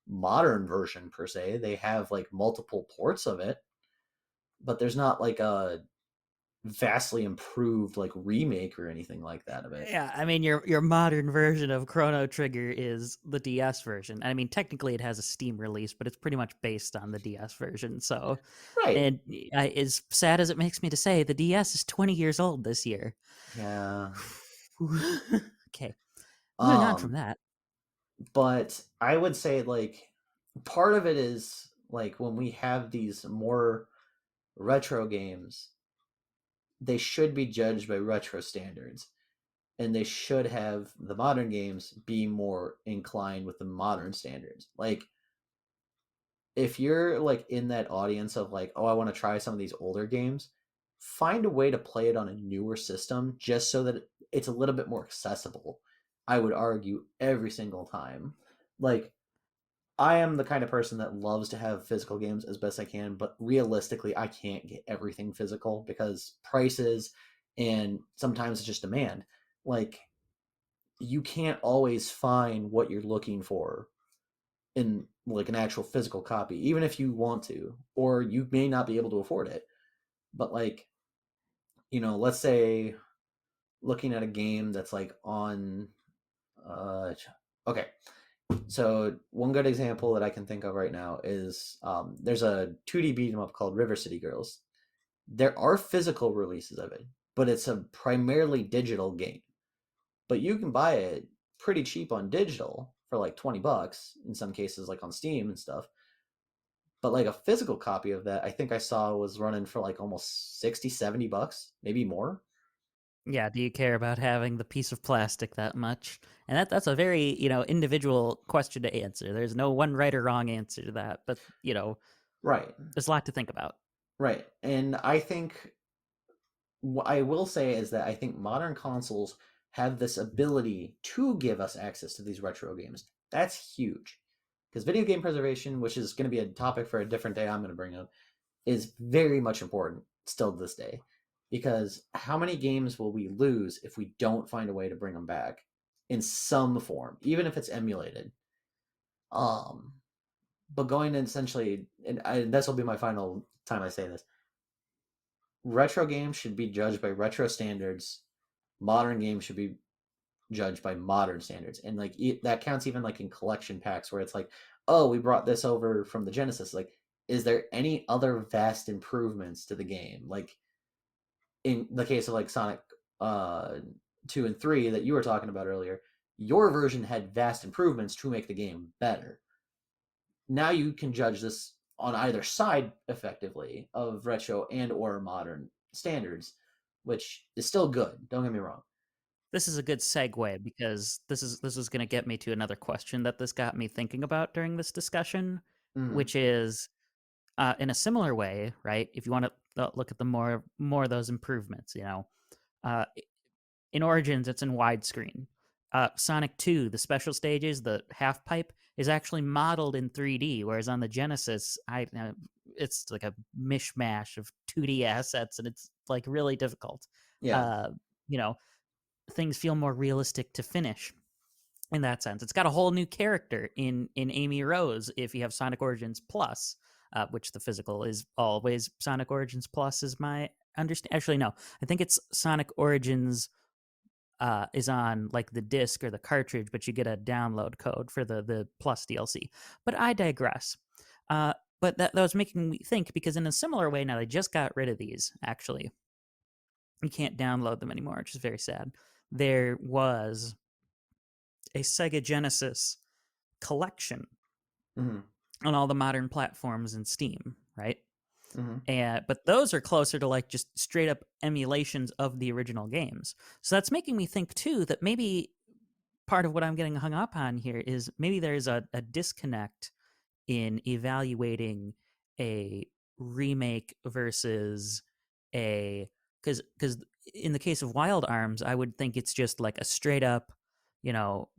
modern version per se. They have like multiple ports of it, but there's not like a vastly improved like remake or anything like that of it. Yeah, I mean your modern version of Chrono Trigger is the DS version. I mean, technically it has a Steam release, but it's pretty much based on the DS version. So, Right. and as sad as it makes me to say, the DS is 20 years old this year. Yeah. Okay, moving on from Um, that. but I would say like part of it is like when we have these more retro games, they should be judged by retro standards. And they should have the modern games be more inclined with the modern standards. Like if you're like in that audience of like, oh, I want to try some of these older games, find a way to play it on a newer system just so that it's a little bit more accessible. I would argue every single time. Like I am the kind of person that loves to have physical games as best I can, but realistically, I can't get everything physical because prices and sometimes it's just demand. Like you can't always find what you're looking for in like an actual physical copy, even if you want to, or you may not be able to afford it. But like, let's say looking at a game that's like on okay. So one good example that I can think of right now is there's a 2D beat 'em up called River City Girls. There are physical releases of it, but it's a primarily digital game. But you can buy it pretty cheap on digital for like $20 in some cases, like on Steam and stuff. But like a physical copy of that, I think I saw was running for like almost 60, $70, maybe more. Yeah, do you care about having the piece of plastic that much? And that's a very, individual question to answer. There's no one right or wrong answer to that, but, Right, there's a lot to think about. right. And I think what I will say is that I think modern consoles have this ability to give us access to these retro games. That's huge. Because video game preservation, which is going to be a topic for a different day I'm going to bring up, is very much important still to this day. Because how many games will we lose if we don't find a way to bring them back in some form, even if it's emulated? Um, but going in essentially, this will be my final time I say this. Retro games should be judged by retro standards. Modern games should be judged by modern standards, and like that counts even like in collection packs where it's like, oh, we brought this over from the Genesis. Like, is there any other vast improvements to the game? Like in the case of like Sonic uh 2 and 3 that you were talking about earlier, your version had vast improvements to make the game better. Now you can judge this on either side effectively of retro and or modern standards, which is still good, don't get me wrong. This is a good segue because this is going to get me to another question that this got me thinking about during this discussion, Mm-hmm. which is in a similar way, right? If you want to look at the more of those improvements, uh, in Origins, it's in widescreen. Sonic 2, the special stages, the half pipe, is actually modeled in 3D, whereas on the Genesis, it's like a mishmash of 2D assets, and it's like really difficult. Yeah. Uh, you know, things feel more realistic to finish in that sense. It's got a whole new character in Amy Rose if you have Sonic Origins Plus, which the physical is always Sonic Origins Plus, is my understand. Actually, no, I think it's Sonic Origins is on like the disc or the cartridge, but you get a download code for the Plus DLC. But I digress. But that was making me think because in a similar way, now they just got rid of these. Actually, you can't download them anymore, which is very sad. There was a Sega Genesis collection Mm-hmm. on all the modern platforms in Steam, right? Mm-hmm. And but those are closer to like just straight up emulations of the original games. So that's making me think too that maybe part of what I'm getting hung up on here is maybe there's a disconnect in evaluating a remake versus a because in the case of Wild Arms, I would think it's just like a straight up, you know,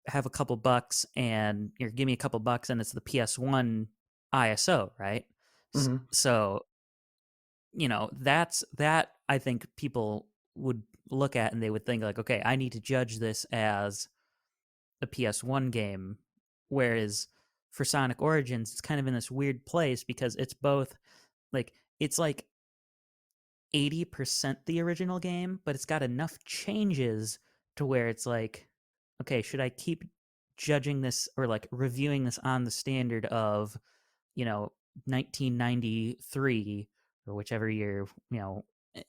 have a couple bucks and or give me a couple bucks and it's the PS1 ISO, right? Mm-hmm. So, that I think people would look at and they would think like, okay, I need to judge this as a PS1 game. Whereas for Sonic Origins, it's kind of in this weird place because it's both like it's like 80% the original game, but it's got enough changes to where it's like, okay, should I keep judging this or like reviewing this on the standard of, you know, 1993 or whichever year,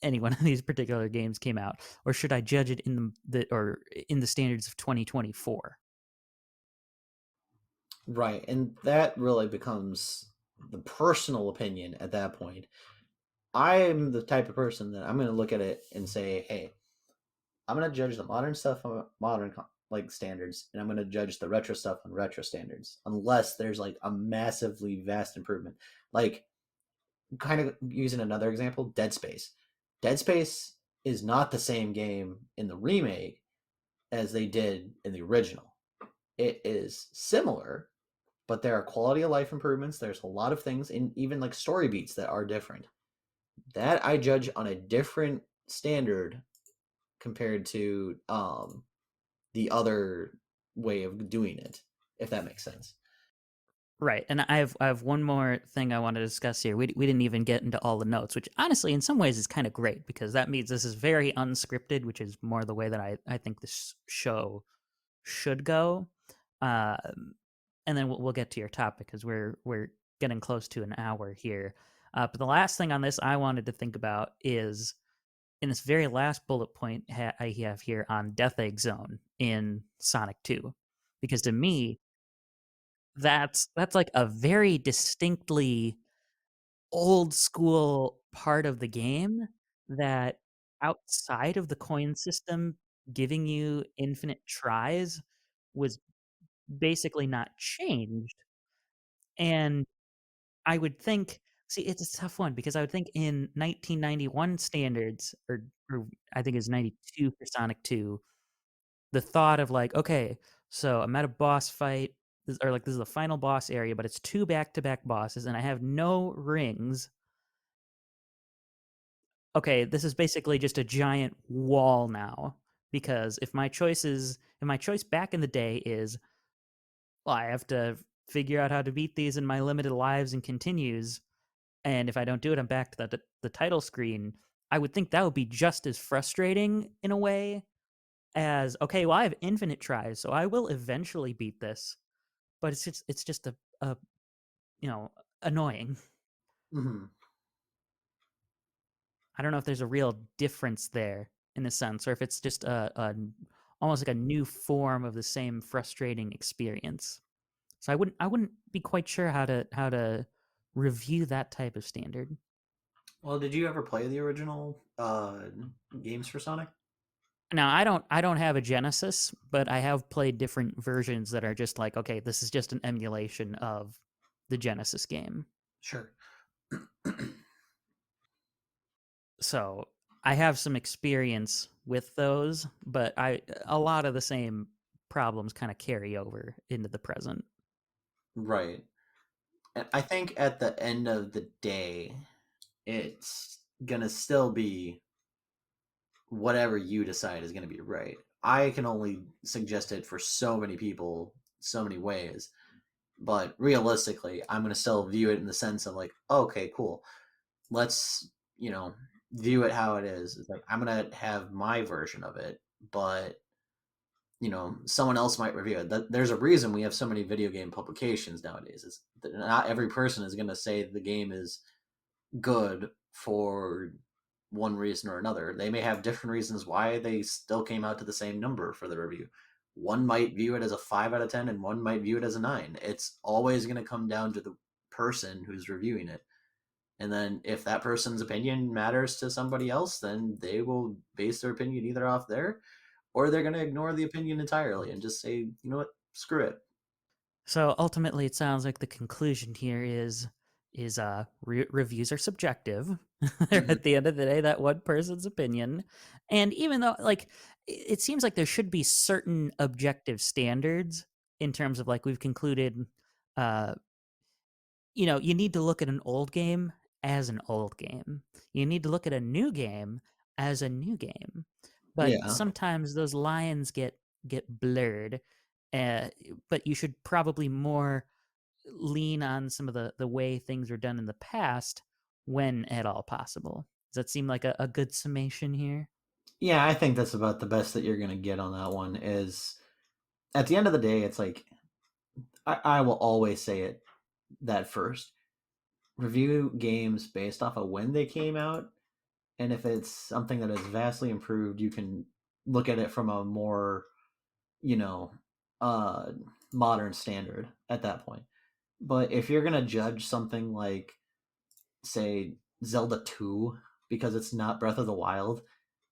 any one of these particular games came out, or should I judge it in the standards of 2024? Right. And that really becomes the personal opinion at that point. I'm the type of person that I'm going to look at it and say, hey, I'm going to judge the modern stuff on modern like standards, and I'm going to judge the retro stuff on retro standards, unless there's like a massively vast improvement. Like, kind of using another example, Dead Space. Dead Space is not the same game in the remake as they did in the original. It is similar, but there are quality of life improvements. There's a lot of things, and even like story beats that are different. That I judge on a different standard compared to the other way of doing it, if that makes sense. Right, and I have one more thing I want to discuss here. We didn't even get into all the notes, which honestly, in some ways, is kind of great because that means this is very unscripted, which is more the way that I think this show should go. And then we'll get to your topic because we're getting close to an hour here. But the last thing on this I wanted to think about is in this very last bullet point I have here on Death Egg Zone in Sonic 2, because to me that's like a very distinctly old school part of the game that outside of the coin system giving you infinite tries was basically not changed. And I would think See, it's a tough one because I would think in 1991 standards, or I think it's 92 for Sonic 2, the thought of like, okay, so I'm at a boss fight, or like this is the final boss area, but it's two back-to-back bosses, and I have no rings. Okay, this is basically just a giant wall now. Because if my choice back in the day is, well, I have to figure out how to beat these in my limited lives and continues, and if I don't do it, I'm back to the title screen. I would think that would be just as frustrating in a way as, okay, well, I have infinite tries, so I will eventually beat this, but it's just a you know annoying. Hmm. I don't know if there's a real difference there in a sense, or if it's just a almost like a new form of the same frustrating experience. So I wouldn't be quite sure how to review that type of standard. Well, did you ever play the original games for Sonic? Now I don't have a Genesis, but I have played different versions that are just like, okay, this is just an emulation of the Genesis game. Sure. So I have some experience with those, but I a lot of the same problems kind of carry over into the present. Right. And I think at the end of the day, it's gonna still be whatever you decide is gonna be right. I can only suggest it for so many people, so many ways. But realistically, I'm gonna still view it in the sense of like, okay, cool. Let's, you know, view it how it is. It's like I'm gonna have my version of it, but someone else might review it. There's a reason we have so many video game publications nowadays. Is that not every person is going to say the game is good for one reason or another. They may have different reasons why they still came out to the same number for the review. One might view it as a 5 out of 10 and one might view it as a 9. It's always going to come down to the person who's reviewing it. And then if that person's opinion matters to somebody else, then they will base their opinion either off there, or they're going to ignore the opinion entirely and just say, you know what, screw it. So ultimately, it sounds like the conclusion here is reviews are subjective. They're Mhm. at the end of the day that one person's opinion, and even though like it seems like there should be certain objective standards in terms of like we've concluded, uh, you need to look at an old game as an old game. You need to look at a new game as a new game. But Yeah. sometimes those lines get blurred. Uh, but you should probably more lean on some of the way things were done in the past when at all possible. Does that seem like a good summation here? Yeah, I think that's about the best that you're going to get on that one. Is at the end of the day, it's like, I will always say it that first. Review games based off of when they came out. And if it's something that is vastly improved, you can look at it from a more, you know, uh, modern standard at that point. But if you're gonna judge something like, say, Zelda 2 because it's not Breath of the Wild,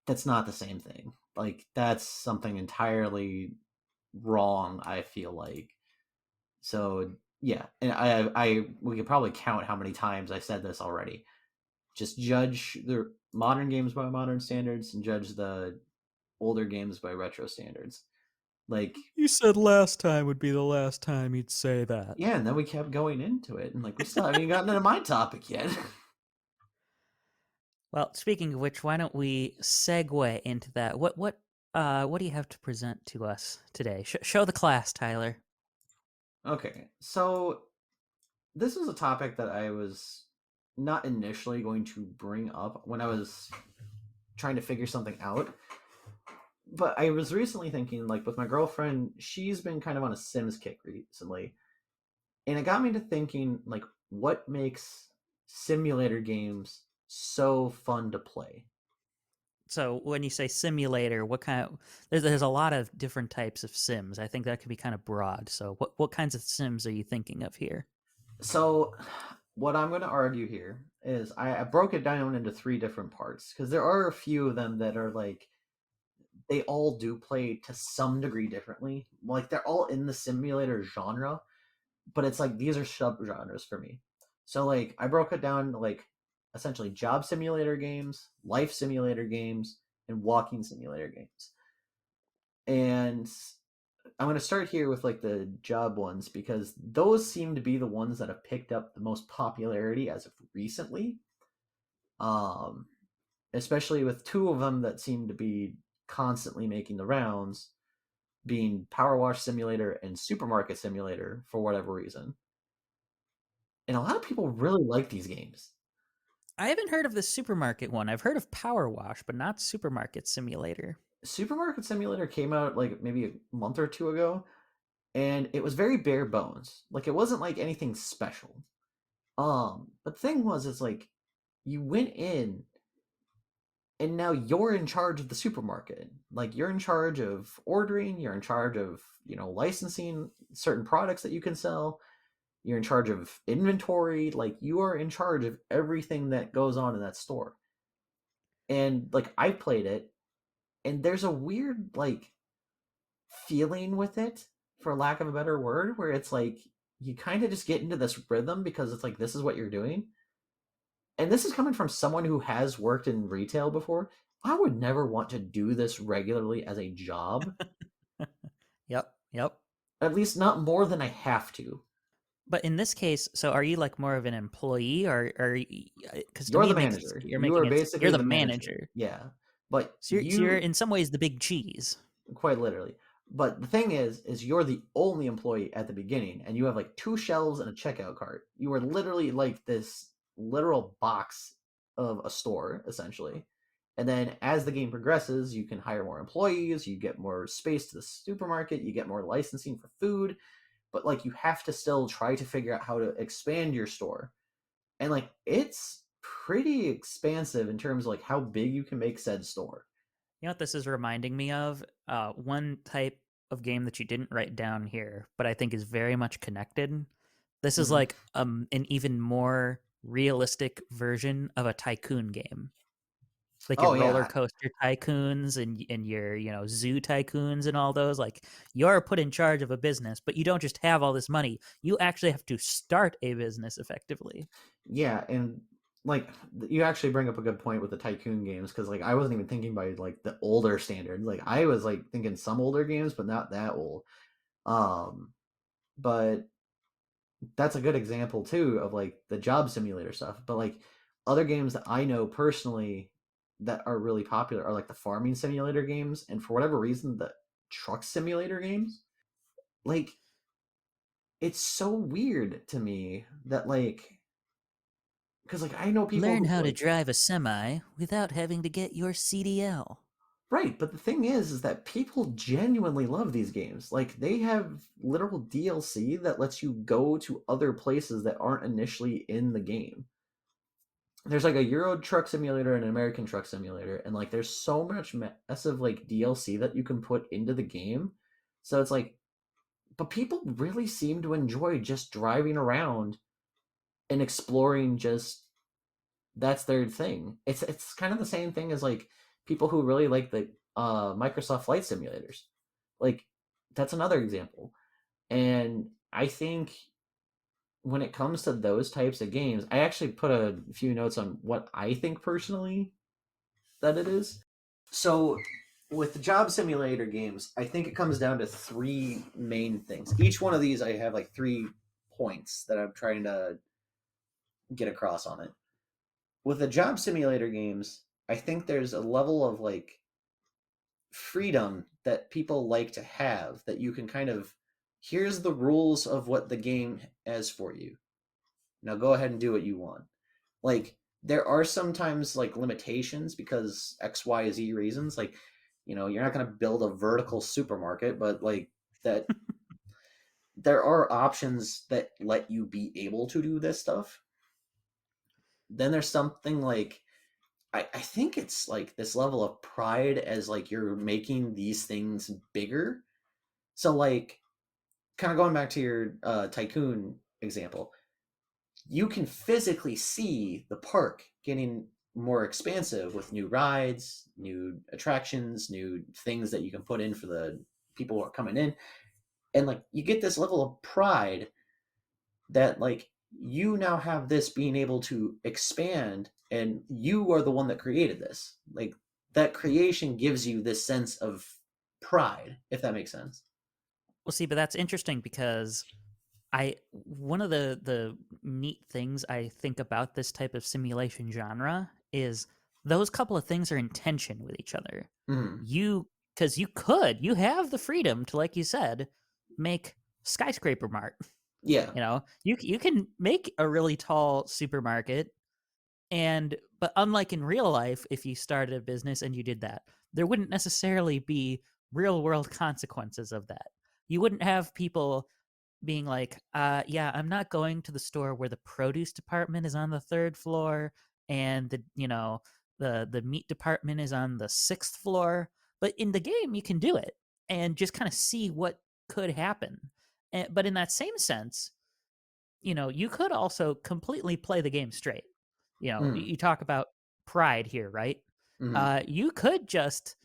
that's not the same thing. Like that's something entirely wrong, I feel like. So yeah, and I we could probably count how many times I said this already. Just judge the modern games by modern standards and judge the older games by retro standards. Like, You said last time would be the last time you'd say that. yeah, and then we kept going into it, and like we still haven't even gotten into my topic yet. Well, speaking of which, why don't we segue into that? What do you have to present to us today? Show the class, Tyler. Okay, so this is a topic that I was not initially going to bring up when I was trying to figure something out. But I was recently thinking, like, with my girlfriend, she's been kind of on a Sims kick recently. And it got me to thinking, like, what makes simulator games so fun to play? So when you say simulator, what kind of there's a lot of different types of sims. I think that could be kind of broad. So what kinds of sims are you thinking of here? So, what I'm going to argue here is I broke it down into three different parts because there are a few of them that are like they all do play to some degree differently. Like they're all in the simulator genre, but it's like these are subgenres for me. So like I broke it down to like essentially job simulator games, life simulator games, and walking simulator games. And I'm going to start here with like the job ones because those seem to be the ones that have picked up the most popularity as of recently. Um, Especially with two of them that seem to be constantly making the rounds, being Power Wash Simulator and Supermarket Simulator for whatever reason. And a lot of people really like these games. I haven't heard of the supermarket one. I've heard of Power Wash, but not Supermarket Simulator. Supermarket Simulator came out like maybe a month or two ago, and it was very bare bones. Like it wasn't like anything special. But the thing was, it's like you went in and now you're in charge of the supermarket. Like you're in charge of ordering, you're in charge of, licensing certain products that you can sell, you're in charge of inventory, like you are in charge of everything that goes on in that store. And like I played it and there's a weird like feeling with it, for lack of a better word, where it's like you kind of just get into this rhythm because it's like this is what you're doing. And this is coming from someone who has worked in retail before. I would never want to do this regularly as a job, Yep, yep. at least not more than I have to. But in this case, so are you like more of an employee, or because to You're me the it makes manager. you're You making are it you're basically the the manager. manager. Yeah. But So you're in some ways the big cheese. quite literally. But the thing is you're the only employee at the beginning, and you have like two shelves and a checkout cart. You are literally like this literal box of a store, essentially. And then as the game progresses, you can hire more employees, you get more space to the supermarket, you get more licensing for food, but like you have to still try to figure out how to expand your store. And like it's pretty expansive in terms of like how big you can make said store. You know what this is reminding me of? One type of game that you didn't write down here, but I think is very much connected. This is Mhm. like an even more realistic version of a tycoon game. Like your Oh roller yeah, coaster tycoons and your zoo tycoons and all those. Like you're put in charge of a business, but you don't just have all this money. You actually have to start a business effectively. yeah, and like you actually bring up a good point with the tycoon games because like I wasn't even thinking by like the older standards. Like I was like thinking some older games, but not that old. Um, but that's a good example too of like the job simulator stuff. But like other games that I know personally that are really popular are like the farming simulator games, and for whatever reason, the truck simulator games. Like it's so weird to me that like because like I know people Learn who how to like drive a semi without having to get your CDL. right, but the thing is that people genuinely love these games. Like they have literal DLC that lets you go to other places that aren't initially in the game. There's like a Euro Truck Simulator and an American Truck Simulator, and like there's so much massive like DLC that you can put into the game. So it's like, but people really seem to enjoy just driving around and exploring. Just that's their thing. It's kind of the same thing as like people who really like the Microsoft Flight Simulators. Like that's another example. And I think when it comes to those types of games, I actually put a few notes on what I think personally that it is. So with the job simulator games, I think it comes down to three main things. Each one of these I have like 3 points that I'm trying to get across on it. With the job simulator games, I think there's a level of like freedom that people like to have that you can kind of here's the rules of what the game has for you. Now go ahead and do what you want. Like there are sometimes like limitations because X, Y, Z reasons. Like, you're not going to build a vertical supermarket, but like that there are options that let you be able to do this stuff. Then there's something like I think it's like this level of pride as like you're making these things bigger. So like kind of going back to your tycoon example, you can physically see the park getting more expansive with new rides, new attractions, new things that you can put in for the people who are coming in. And like you get this level of pride that like you now have this being able to expand, and you are the one that created this. Like, that creation gives you this sense of pride, if that makes sense. Well, see, but that's interesting because I one of the neat things I think about this type of simulation genre is those couple of things are in tension with each other. Mm-hmm. You because you have the freedom to, like you said, make skyscraper mart. Yeah. You can make a really tall supermarket, and but unlike in real life, if you started a business and you did that, there wouldn't necessarily be real world consequences of that. You wouldn't have people being like, yeah, I'm not going to the store where the produce department is on the third floor and the meat department is on the sixth floor. But in the game, you can do it and just kind of see what could happen. But in that same sense, you could also completely play the game straight. Mm-hmm. You talk about pride here, right? Mm-hmm. You could just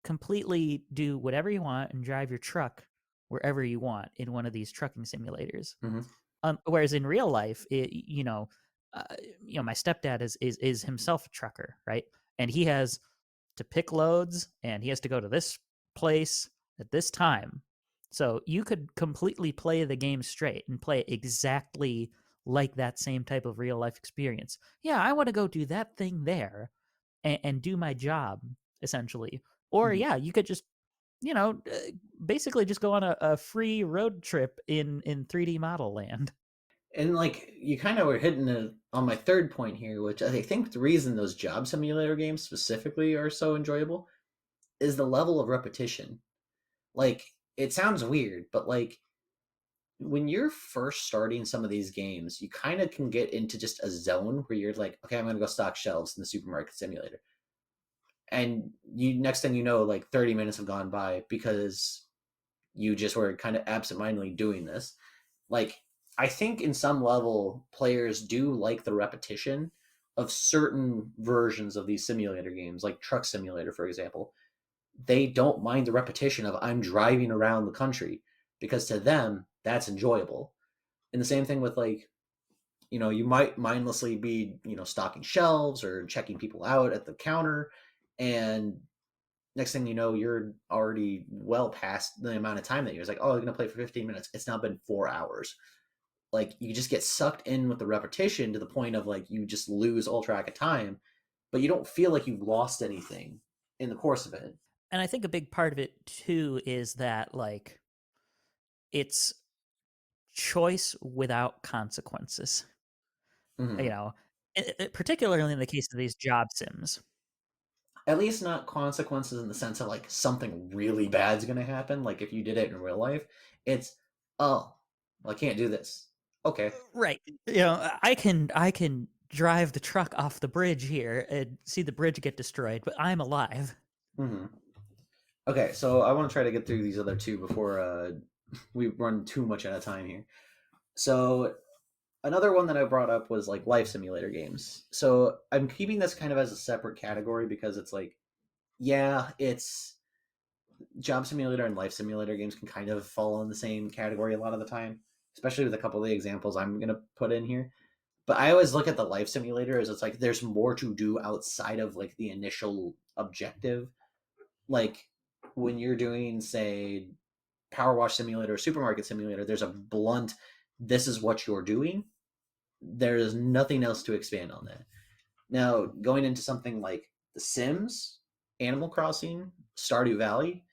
completely do whatever you want and drive your truck wherever you want in one of these trucking simulators. Mm-hmm. Whereas in real life, uh, my stepdad is himself a trucker, right? And he has to pick loads, and he has to go to this place at this time. So you could completely play the game straight and play it exactly like that same type of real life experience. Yeah, I want to go do that thing there and do my job essentially. Or Mm-hmm. yeah, you could just you know basically just go on a free road trip in 3D model land. And like, you kind of were hitting it on my third point here, which I think the reason those job simulator games specifically are so enjoyable is the level of repetition. Like, it sounds weird, but like, when you're first starting some of these games, you kind of can get into just a zone where you're like, okay, I'm going to go stock shelves in the supermarket simulator. And you, next thing you know, like 30 minutes have gone by because you just were kind of absentmindedly doing this. Like, I think in some level, players do like the repetition of certain versions of these simulator games, like Truck Simulator, for example. They don't mind the repetition of I'm driving around the country because to them, that's enjoyable. And the same thing with like, you might mindlessly be, stocking shelves or checking people out at the counter. And next thing you know, you're already well past the amount of time that you're like, oh, I'm going to play for 15 minutes. It's now been 4 hours. Like, you just get sucked in with the repetition to the point of like, you just lose all track of time, but you don't feel like you've lost anything in the course of it. And I think a big part of it too is that like it's choice without consequences. Mm-hmm. You know, particularly in the case of these job sims. At least not consequences in the sense of like something really bad's going to happen. Like, if you did it in real life, it's, oh, well, I can't do this. Okay. Right. I can drive the truck off the bridge here and see the bridge get destroyed, but I'm alive. Mm-hmm. Okay, so I want to try to get through these other two before we run too much out of time here. So another one that I brought up was like life simulator games. So I'm keeping this kind of as a separate category because it's like, yeah, it's job simulator and life simulator games can kind of fall in the same category a lot of the time, especially with a couple of the examples I'm going to put in here. But I always look at the life simulator as it's like there's more to do outside of like the initial objective. Like, when you're doing, say, power wash simulator or supermarket simulator, there's a blunt, this is what you're doing. There is nothing else to expand on that. Now, going into something like The Sims, Animal Crossing, Stardew Valley,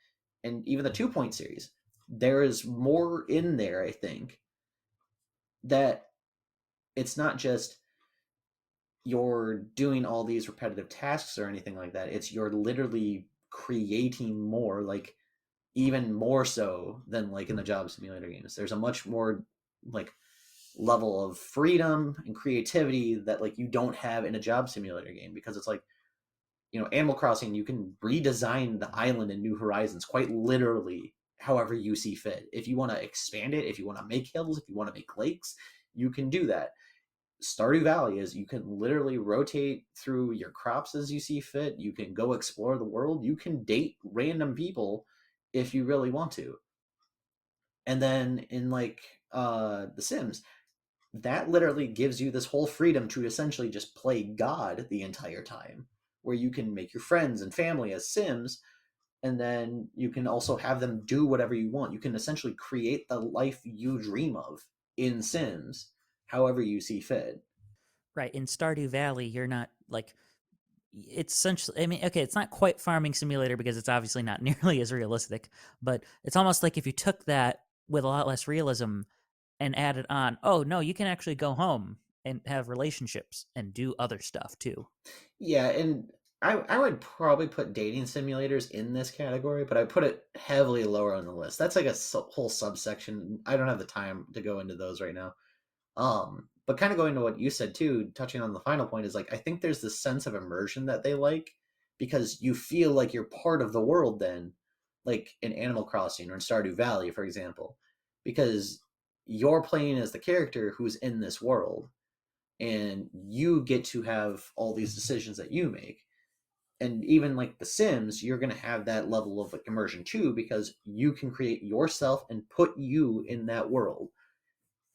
and even the 2 Point series, there is more in there, I think, that it's not just you're doing all these repetitive tasks or anything like that. It's you're literally creating more, like even more so than like in the job simulator games. There's a much more like level of freedom and creativity that like you don't have in a job simulator game because it's like, Animal Crossing, you can redesign the island in New Horizons quite literally however you see fit. If you want to expand it, if you want to make hills, if you want to make lakes, you can do that. Stardew Valley is you can literally rotate through your crops as you see fit. You can go explore the world. You can date random people if you really want to. And then in like The Sims, that literally gives you this whole freedom to essentially just play God the entire time, where you can make your friends and family as Sims, and then you can also have them do whatever you want. You can essentially create the life you dream of in Sims, however you see fit. Right. In Stardew Valley, you're not like it's essentially, I mean, okay, it's not quite farming simulator because it's obviously not nearly as realistic, but it's almost like if you took that with a lot less realism and added on, oh no, you can actually go home and have relationships and do other stuff too. Yeah, and I would probably put dating simulators in this category, but I put it heavily lower on the list. That's like a whole subsection. I don't have the time to go into those right now. But kind of going to what you said too, touching on the final point is like I think there's this sense of immersion that they like because you feel like you're part of the world then, like in Animal Crossing or in Stardew Valley, for example, because you're playing as the character who's in this world and you get to have all these decisions that you make. And even like the Sims, you're going to have that level of like immersion too because you can create yourself and put you in that world.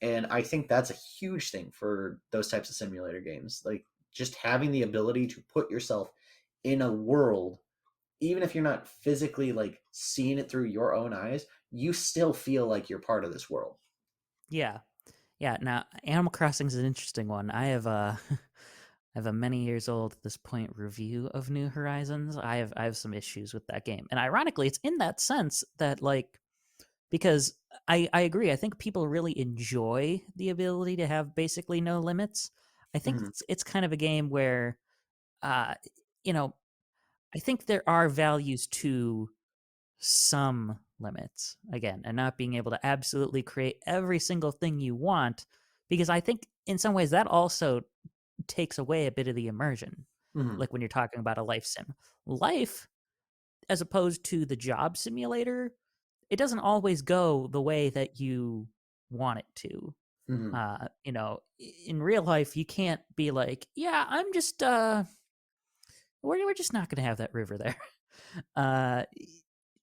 And I think that's a huge thing for those types of simulator games. Like just having the ability to put yourself in a world, even if you're not physically like seeing it through your own eyes, you still feel like you're part of this world. Yeah. Yeah. Now, Animal Crossing is an interesting one. I have a, I have a many years old at this point review of New Horizons. I have some issues with that game, and ironically, it's in that sense that like because I agree. I think people really enjoy the ability to have basically no limits. I think Mm-hmm. it's kind of a game where, uh, you know, I think there are values to some limits again, and not being able to absolutely create every single thing you want, because I think in some ways that also takes away a bit of the immersion. Mm-hmm. Like when you're talking about a life sim, life as opposed to the job simulator, it doesn't always go the way that you want it to. Mm-hmm. In real life, you can't be like, yeah, I'm just, we're just not going to have that river there. uh,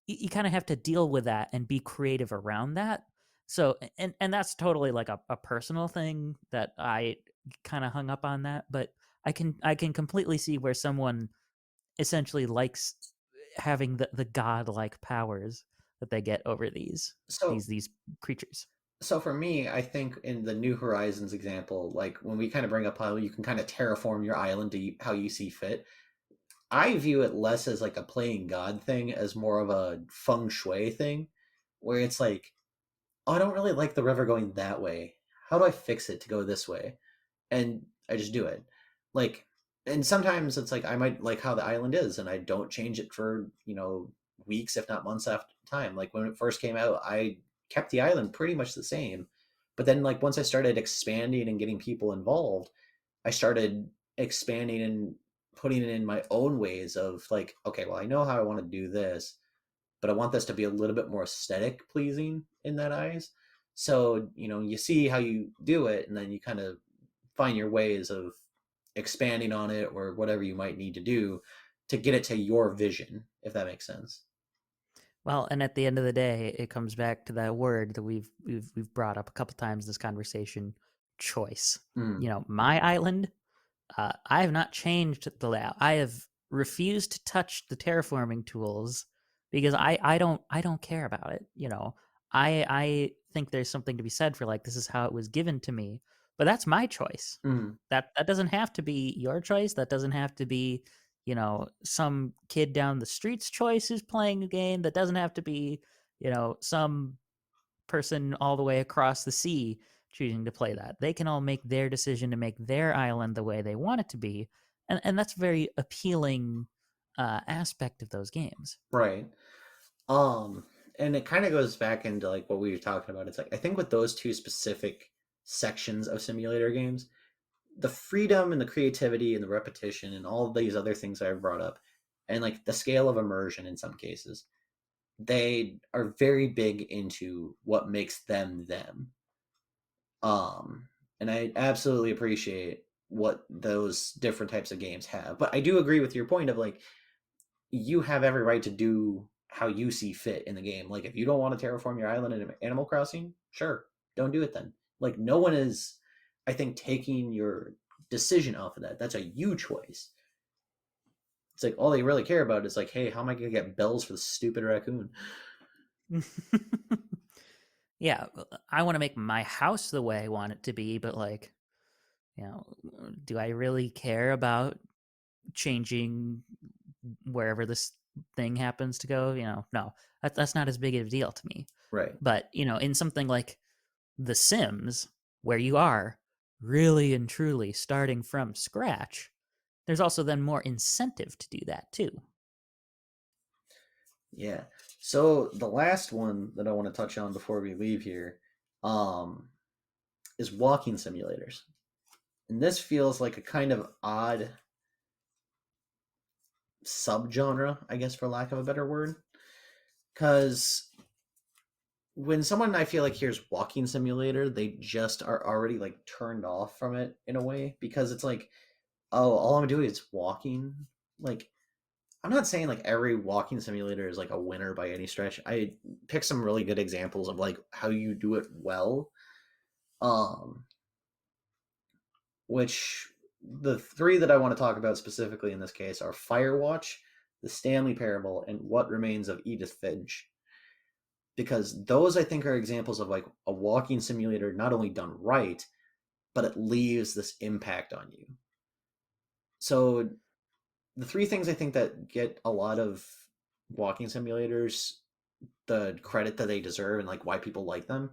you kind of have to deal with that and be creative around that. So, and that's totally like a personal thing that I kind of hung up on that, but I can completely see where someone essentially likes having the godlike powers that they get over So these creatures. so for me, I think in the New Horizons example, like when we kind of bring up how you can kind of terraform your island to how you see fit, I view it less as like a playing God thing as more of a feng shui thing, where it's like, oh, I don't really like the river going that way. How do I fix it to go this way? And I just do it. Like, and sometimes it's like I might like how the island is, and I don't change it for weeks, if not months after time. Like when it first came out, I kept the island pretty much the same, but then like once I started expanding and getting people involved, I started expanding and putting it in my own ways of like, okay, well, I know how I want to do this, but I want this to be a little bit more aesthetic pleasing in that eyes. So, you see how you do it, and then you kind of find your ways of expanding on it or whatever you might need to do to get it to your vision, if that makes sense. Well, and at the end of the day, it comes back to that word that we've brought up a couple times in this conversation: choice. Mm, My island, I have not changed the layout. I have refused to touch the terraforming tools because I don't care about it. I think there's something to be said for like this is how it was given to me, but that's my choice. mm, That doesn't have to be your choice. That doesn't have to be some kid down the street's choice who's playing a game. That doesn't have to be some person all the way across the sea choosing to play that. They can all make their decision to make their island the way they want it to be, and that's a very appealing aspect of those games. right. Um, and it kind of goes back into like what we were talking about. It's like I think with those two specific sections of simulator games, the freedom and the creativity and the repetition and all of these other things I've brought up, and like the scale of immersion in some cases, they are very big into what makes them them. Um, and I absolutely appreciate what those different types of games have. But I do agree with your point of like you have every right to do how you see fit in the game. Like if you don't want to terraform your island in Animal Crossing, sure, don't do it then. Like no one is. I think taking your decision off of that's a you choice. It's like all they really care about is like, hey, how am I gonna get bells for the stupid raccoon? Yeah, I want to make my house the way I want it to be, but like, you know, do I really care about changing wherever this thing happens to go? No, that's not as big of a deal to me. Right. But in something like The Sims, where you are really and truly starting from scratch, there's also then more incentive to do that too. Yeah. So the last one that I want to touch on before we leave here, um, is walking simulators. And this feels like a kind of odd subgenre, I guess, for lack of a better word. Because when someone I feel like hears walking simulator, they just are already like turned off from it in a way because it's like, oh, all I'm doing is walking. Like, I'm not saying like every walking simulator is like a winner by any stretch. I picked some really good examples of like how you do it well. Um, which the three that I want to talk about specifically in this case are Firewatch, The Stanley Parable, and What Remains of Edith Finch. Because those I think are examples of like a walking simulator not only done right, but it leaves this impact on you. So the three things I think that get a lot of walking simulators the credit that they deserve and like why people like them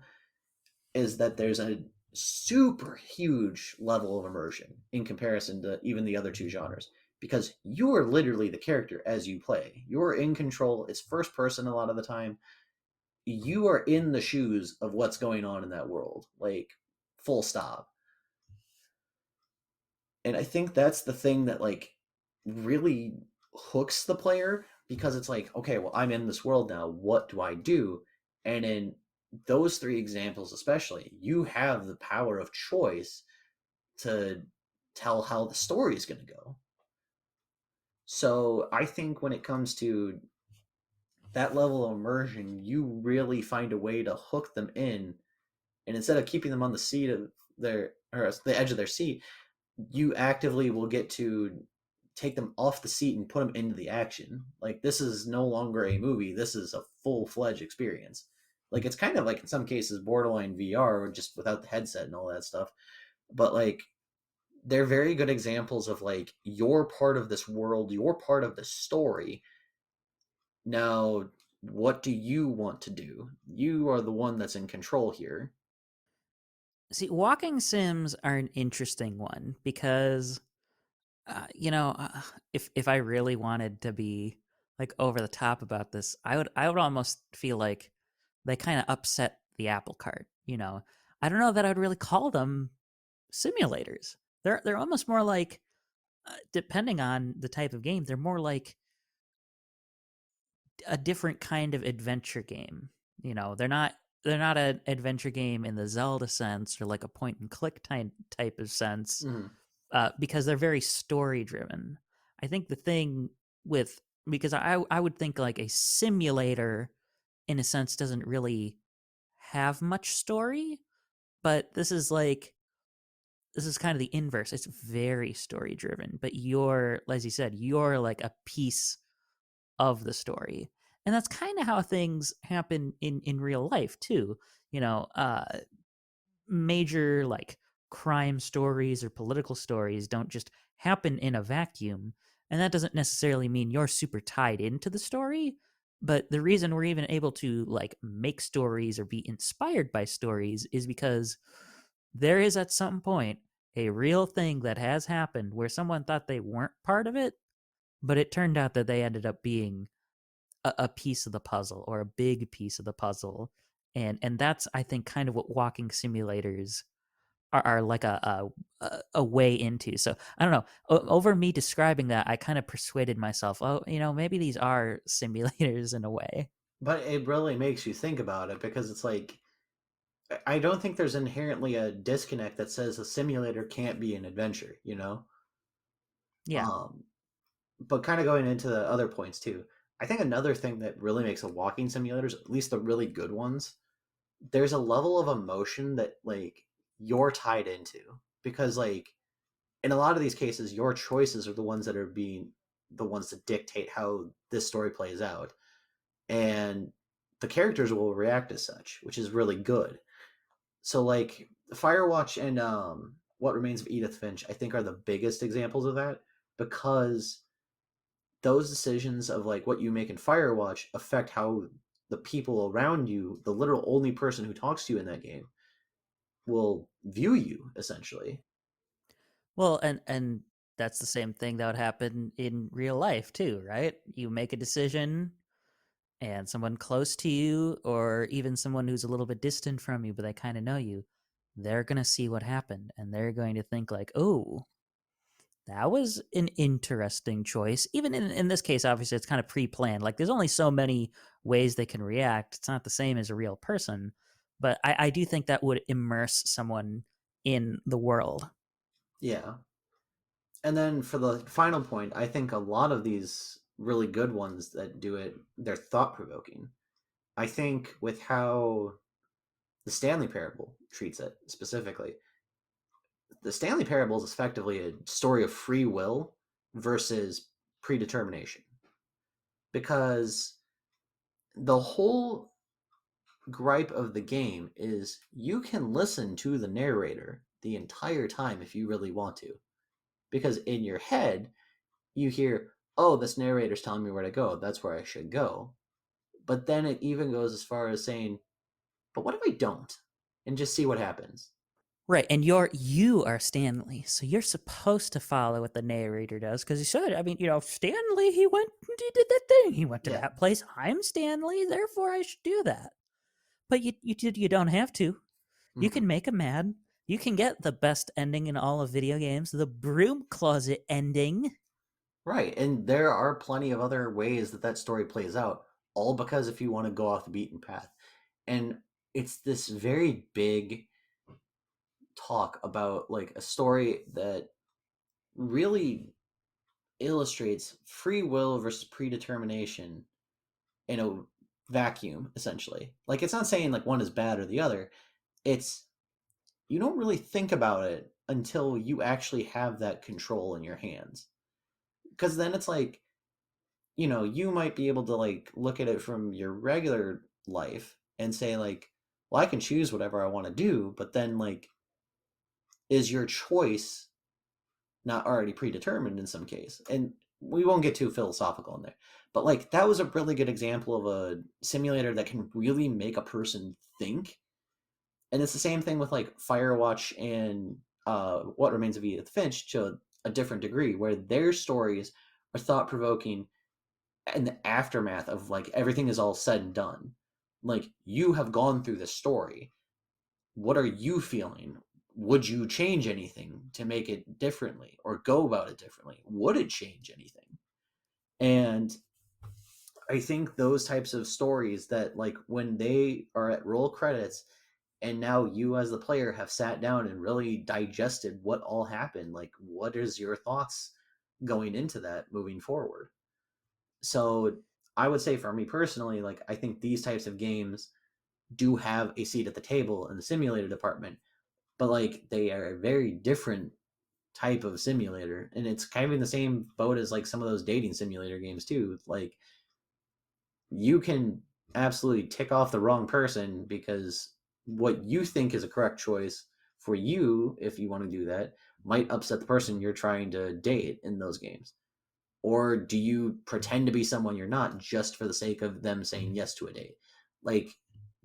is that there's a super huge level of immersion in comparison to even the other two genres because you are literally the character as you play. You're in control. It's first person a lot of the time. You are in the shoes of what's going on in that world, like full stop. And I think that's the thing that like really hooks the player because it's like, okay, well, I'm in this world now. What do I do? And in those three examples, especially, you have the power of choice to tell how the story is going to go. So I think when it comes to that level of immersion, you really find a way to hook them in. And instead of keeping them on the seat of their or the edge of their seat, you actively will get to take them off the seat and put them into the action. Like this is no longer a movie. This is a full-fledged experience. Like it's kind of like in some cases borderline VR just without the headset and all that stuff. But like they're very good examples of like you're part of this world, you're part of the story. Now, what do you want to do? You are the one that's in control here. See, walking sims are an interesting one because uh, you know, uh, if I really wanted to be like over the top about this, I would almost feel like they kind of upset the apple cart. I don't know that I'd really call them simulators. They're almost more like, depending on the type of game, they're more like a different kind of adventure game. They're not an adventure game in the Zelda sense or like a point and click type of sense, Mm-hmm. because they're very story driven. I think the thing with because I would think like a simulator in a sense doesn't really have much story, but this is kind of the inverse. It's very story driven, but you're, as you said, you're like a piece of the story. And that's kind of how things happen in real life too. You know, major like crime stories or political stories don't just happen in a vacuum, and that doesn't necessarily mean you're super tied into the story. But the reason we're even able to like make stories or be inspired by stories is because there is at some point a real thing that has happened where someone thought they weren't part of it, but it turned out that they ended up being a piece of the puzzle or a big piece of the puzzle. And that's, I think, kind of what walking simulators are like a way into. So I don't know. Over me describing that, I kind of persuaded myself, oh, maybe these are simulators in a way. But it really makes you think about it because it's like I don't think there's inherently a disconnect that says a simulator can't be an adventure, you know? Yeah. Um, but kind of going into the other points too. I think another thing that really makes a walking simulators, at least the really good ones, there's a level of emotion that like you're tied into, because like in a lot of these cases your choices are the ones that are being the ones that dictate how this story plays out, and the characters will react as such, which is really good. So like Firewatch and What Remains of Edith Finch, I think are the biggest examples of that, because those decisions of like what you make in Firewatch affect how the people around you, the literal only person who talks to you in that game, will view you essentially. Well, and that's the same thing that would happen in real life too, right? You make a decision and someone close to you or even someone who's a little bit distant from you but they kind of know you, they're going to see what happened and they're going to think like, "Oh, that was an interesting choice." Even in this case, obviously it's kind of pre-planned. Like there's only so many ways they can react. It's not the same as a real person, but I do think that would immerse someone in the world. Yeah. And then for the final point, I think a lot of these really good ones that do it, they're thought provoking. I think with how the Stanley Parable treats it specifically, the Stanley Parable is effectively a story of free will versus predetermination. Because the whole gripe of the game is you can listen to the narrator the entire time if you really want to. Because in your head, you hear, oh, this narrator's telling me where to go. That's where I should go. But then it even goes as far as saying, but what if I don't? And just see what happens. Right, and you are Stanley, so you're supposed to follow what the narrator does because he should. I mean, Stanley, he went, he did that thing, he went to Yeah. that place. I'm Stanley, therefore I should do that. But you don't have to. You Mm-hmm. can make him mad. You can get the best ending in all of video games, the broom closet ending. Right. And there are plenty of other ways that that story plays out, all because if you want to go off the beaten path. And it's this very big talk about like a story that really illustrates free will versus predetermination in a vacuum, essentially. Like, it's not saying like one is bad or the other. It's you don't really think about it until you actually have that control in your hands. Because then it's like, you might be able to like look at it from your regular life and say, like, well, I can choose whatever I want to do, but then, like, is your choice not already predetermined in some case? And we won't get too philosophical in there. But like that was a really good example of a simulator that can really make a person think. And it's the same thing with like Firewatch and What Remains of Edith Finch to a different degree, where their stories are thought provoking in the aftermath of like everything is all said and done. Like you have gone through this story. What are you feeling? Would you change anything to make it differently or go about it differently? Would it change anything? And I think those types of stories that like when they are at roll credits and now you as the player have sat down and really digested what all happened, like what is your thoughts going into that moving forward? So I would say for me personally, like I think these types of games do have a seat at the table in the simulator department, but like they are a very different type of simulator, and it's kind of in the same boat as like some of those dating simulator games too. Like you can absolutely tick off the wrong person because what you think is a correct choice for you, if you want to do that, might upset the person you're trying to date in those games. Or do you pretend to be someone you're not just for the sake of them saying yes to a date? Like,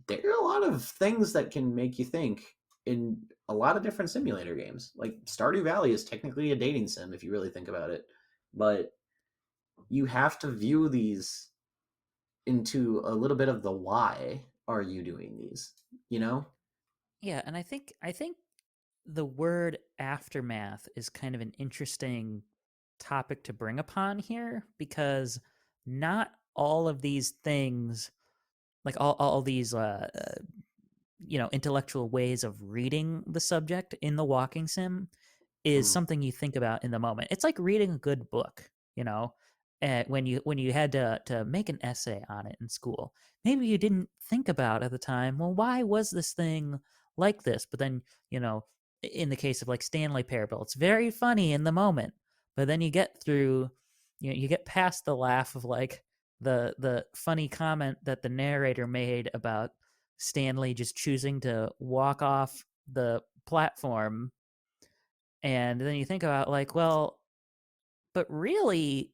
there are a lot of things that can make you think in a lot of different simulator games. Like, Stardew Valley is technically a dating sim if you really think about it. But you have to view these into a little bit of the why are you doing these, you know? Yeah, and I think the word aftermath is kind of an interesting topic to bring upon here because not all of these things, like all these intellectual ways of reading the subject in the walking sim is Mm, something you think about in the moment. It's like reading a good book, you know. When you had to make an essay on it in school, maybe you didn't think about at the time, well, why was this thing like this, but then, in the case of like Stanley Parable, it's very funny in the moment, but then you get through, you get past the laugh of like the funny comment that the narrator made about Stanley just choosing to walk off the platform, and then you think about like, well, but really,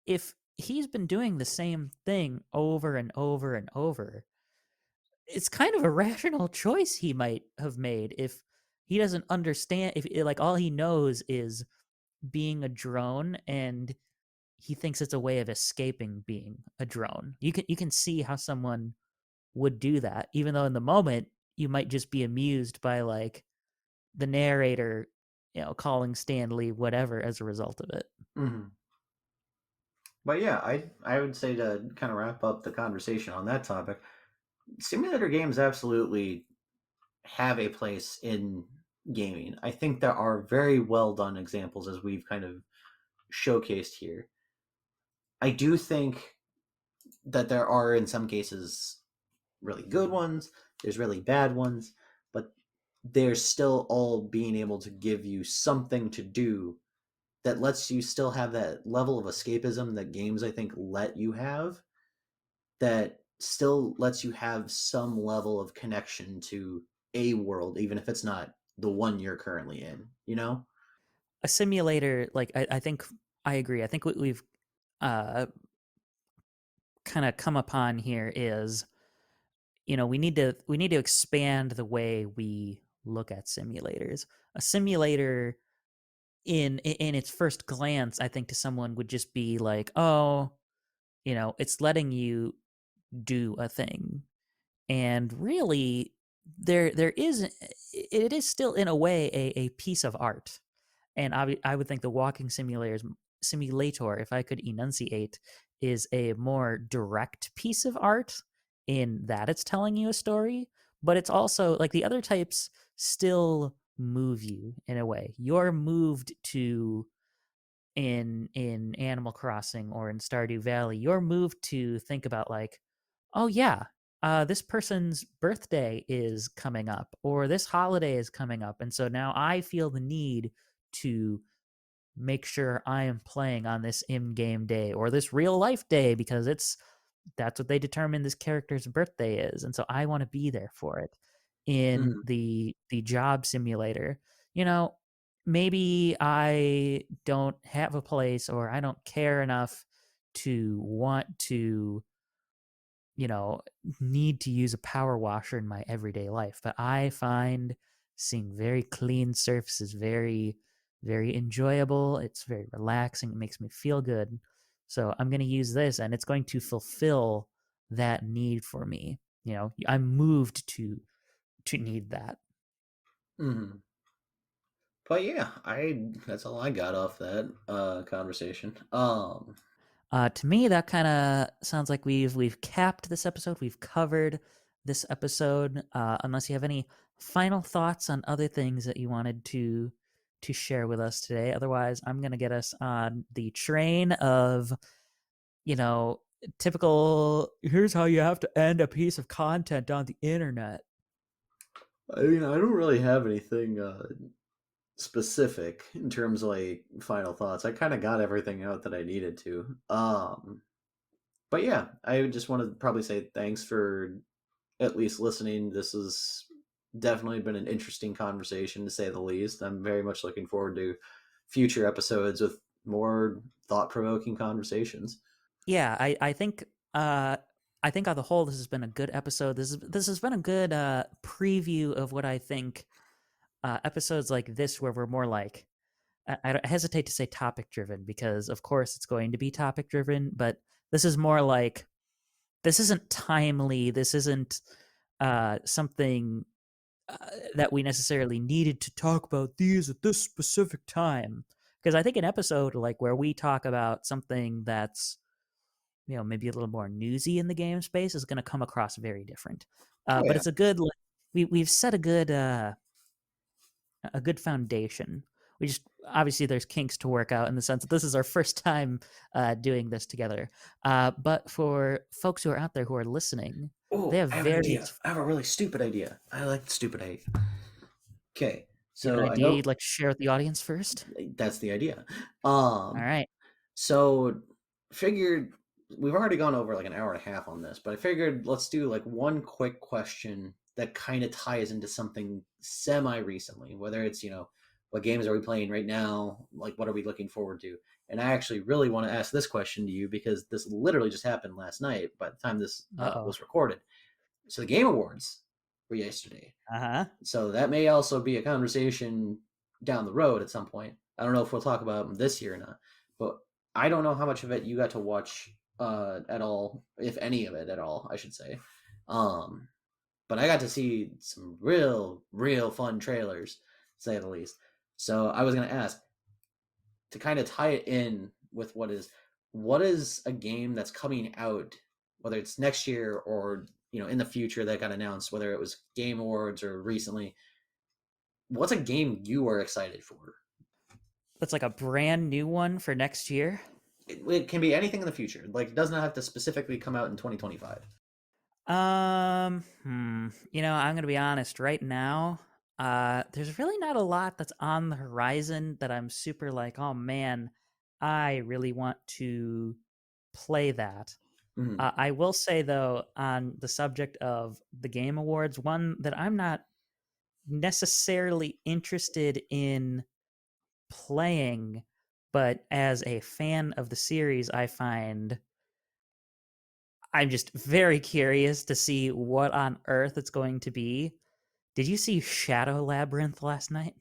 if he's been doing the same thing over and over and over, it's kind of a rational choice he might have made if he doesn't understand, if like all he knows is being a drone, and he thinks it's a way of escaping being a drone. You can see how someone would do that, even though in the moment you might just be amused by like the narrator, calling Stanley whatever as a result of it. Hmm. But yeah, I would say to kind of wrap up the conversation on that topic, simulator games absolutely have a place in gaming. I think there are very well done examples as we've kind of showcased here. I do think that there are in some cases really good ones, there's really bad ones, but they're still all being able to give you something to do that lets you still have that level of escapism that games I think let you have, that still lets you have some level of connection to a world, even if it's not the one you're currently in, you know? A simulator, like I think I agree. I think what we've uh, kind of come upon here is, we need to expand the way we look at simulators. A simulator, in its first glance, I think to someone would just be like, oh, it's letting you do a thing. And really, there is, it is still in a way a piece of art. And I would think the walking simulator, if I could enunciate, is a more direct piece of art in that it's telling you a story, but it's also like the other types still move you in a way. You're moved to, in Animal Crossing or in Stardew Valley, you're moved to think about like, oh yeah, this person's birthday is coming up, or this holiday is coming up, and so now I feel the need to make sure I am playing on this in-game day or this real life day because that's what they determine this character's birthday is, and so I want to be there for it. In Mm, the job simulator, you know, maybe I don't have a place or I don't care enough to want to, you know, need to use a power washer in my everyday life. But I find seeing very clean surfaces very, very enjoyable. It's very relaxing. It makes me feel good. So I'm going to use this and it's going to fulfill that need for me. I'm moved to need that. mm. But yeah, I that's all I got off that conversation. To me, that kind of sounds like we've capped this episode. We've covered this episode. Unless you have any final thoughts on other things that you wanted to share with us today, otherwise, I'm gonna get us on the train of, you know typical. Here's how you have to end a piece of content on the internet. I mean, I don't really have anything specific in terms of like final thoughts. I kind of got everything out that I needed to. But yeah, I just want to probably say thanks for at least listening. This has definitely been an interesting conversation to say the least. I'm very much looking forward to future episodes with more thought provoking conversations. Yeah, I think on the whole this has been a good episode. This has been a good preview of what I think episodes like this, where we're more like, I hesitate to say topic driven because of course it's going to be topic driven, but this is more like, this isn't timely. This isn't something uh, that we necessarily needed to talk about these at this specific time. Because I think an episode like where we talk about something that's, maybe a little more newsy in the game space is going to come across very different. Oh But yeah. it's a good, like, we've set a good foundation. We just, obviously there's kinks to work out in the sense that this is our first time doing this together. But for folks who are out there who are listening, They Oh, have I have an various. idea. I have a really stupid idea. I like the stupid idea. Okay, Do you have so an I idea know you'd like to share with the audience first? that's the idea. All Um, right. so figured we've already gone over like an hour and a half on this, but I figured let's do like one quick question that kind of ties into something semi recently, whether it's, what games are we playing right now? Like, what are we looking forward to? And I actually really want to ask this question to you because this literally just happened last night by the time this Uh-oh. was recorded. So the Game Awards were yesterday. Uh-huh. So that may also be a conversation down the road at some point. I don't know if we'll talk about them this year or not, but I don't know how much of it you got to watch at all, if any of it at all, I should say. Um, but I got to see some real fun trailers, to say the least. So I was going to ask to kind of tie it in with what is a game that's coming out, whether it's next year or in the future that got announced, whether it was Game Awards or recently. What's a game you are excited for? That's like a brand new one for next year. It can be anything in the future. Like it doesn't have to specifically come out in 2025. I'm gonna be honest. Right now, there's really not a lot that's on the horizon that I'm super like, oh man, I really want to play that. Mm-hmm. I will say though, on the subject of the Game Awards, one that I'm not necessarily interested in playing, but as a fan of the series, I'm just very curious to see what on earth it's going to be. Did you see Shadow Labyrinth last night?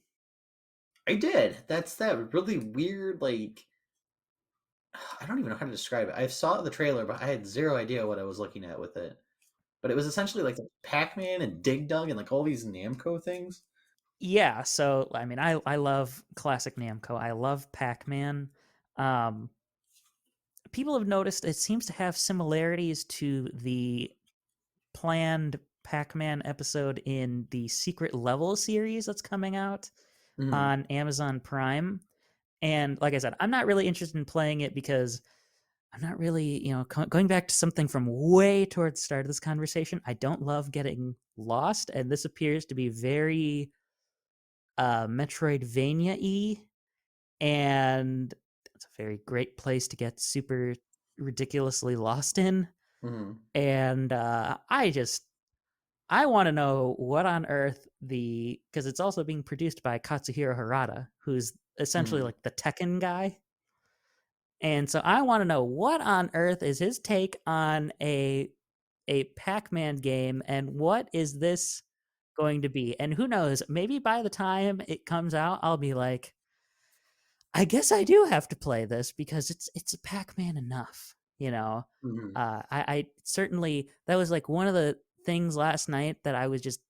I did. That's that really weird, like I don't even know how to describe it. I saw the trailer, but I had zero idea what I was looking at with it. But it was essentially like Pac-Man and Dig Dug and like all these Namco things. Yeah, so I mean, I love classic Namco. I love Pac-Man. Um, People have noticed it seems to have similarities to the planned Pac-Man episode in the Secret Level series that's coming out Mm-hmm. on Amazon Prime. And like I said, I'm not really interested in playing it because I'm not really, going back to something from way towards the start of this conversation. I don't love getting lost, and this appears to be very Metroidvania-y, and it's a very great place to get super ridiculously lost in. Mm-hmm. And I want to know what on earth because it's also being produced by Katsuhiro Harada, who's essentially Mm-hmm. like the Tekken guy. And so I want to know what on earth is his take on a Pac-Man game, and what is this going to be? And who knows, maybe by the time it comes out, I'll be like, I guess I do have to play this because it's a Pac-Man enough, you know. Mm-hmm. I certainly that was like one of the things last night that I was just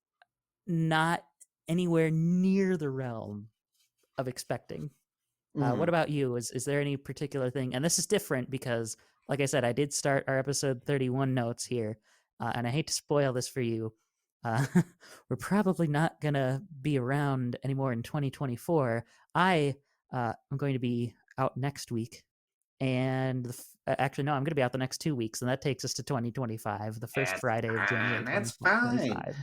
not anywhere near the realm of expecting. What Mm-hmm. about you? Is there any particular thing? And this is different because, like I said, I did start our episode 31 notes here, and I hate to spoil this for you. Uh, we're probably not gonna be around anymore in 2024. I am going to be out next week, and actually, no, I'm going to be out the next 2 weeks, and that takes us to 2025, the first That's Friday of January fine. That's fine. 2025.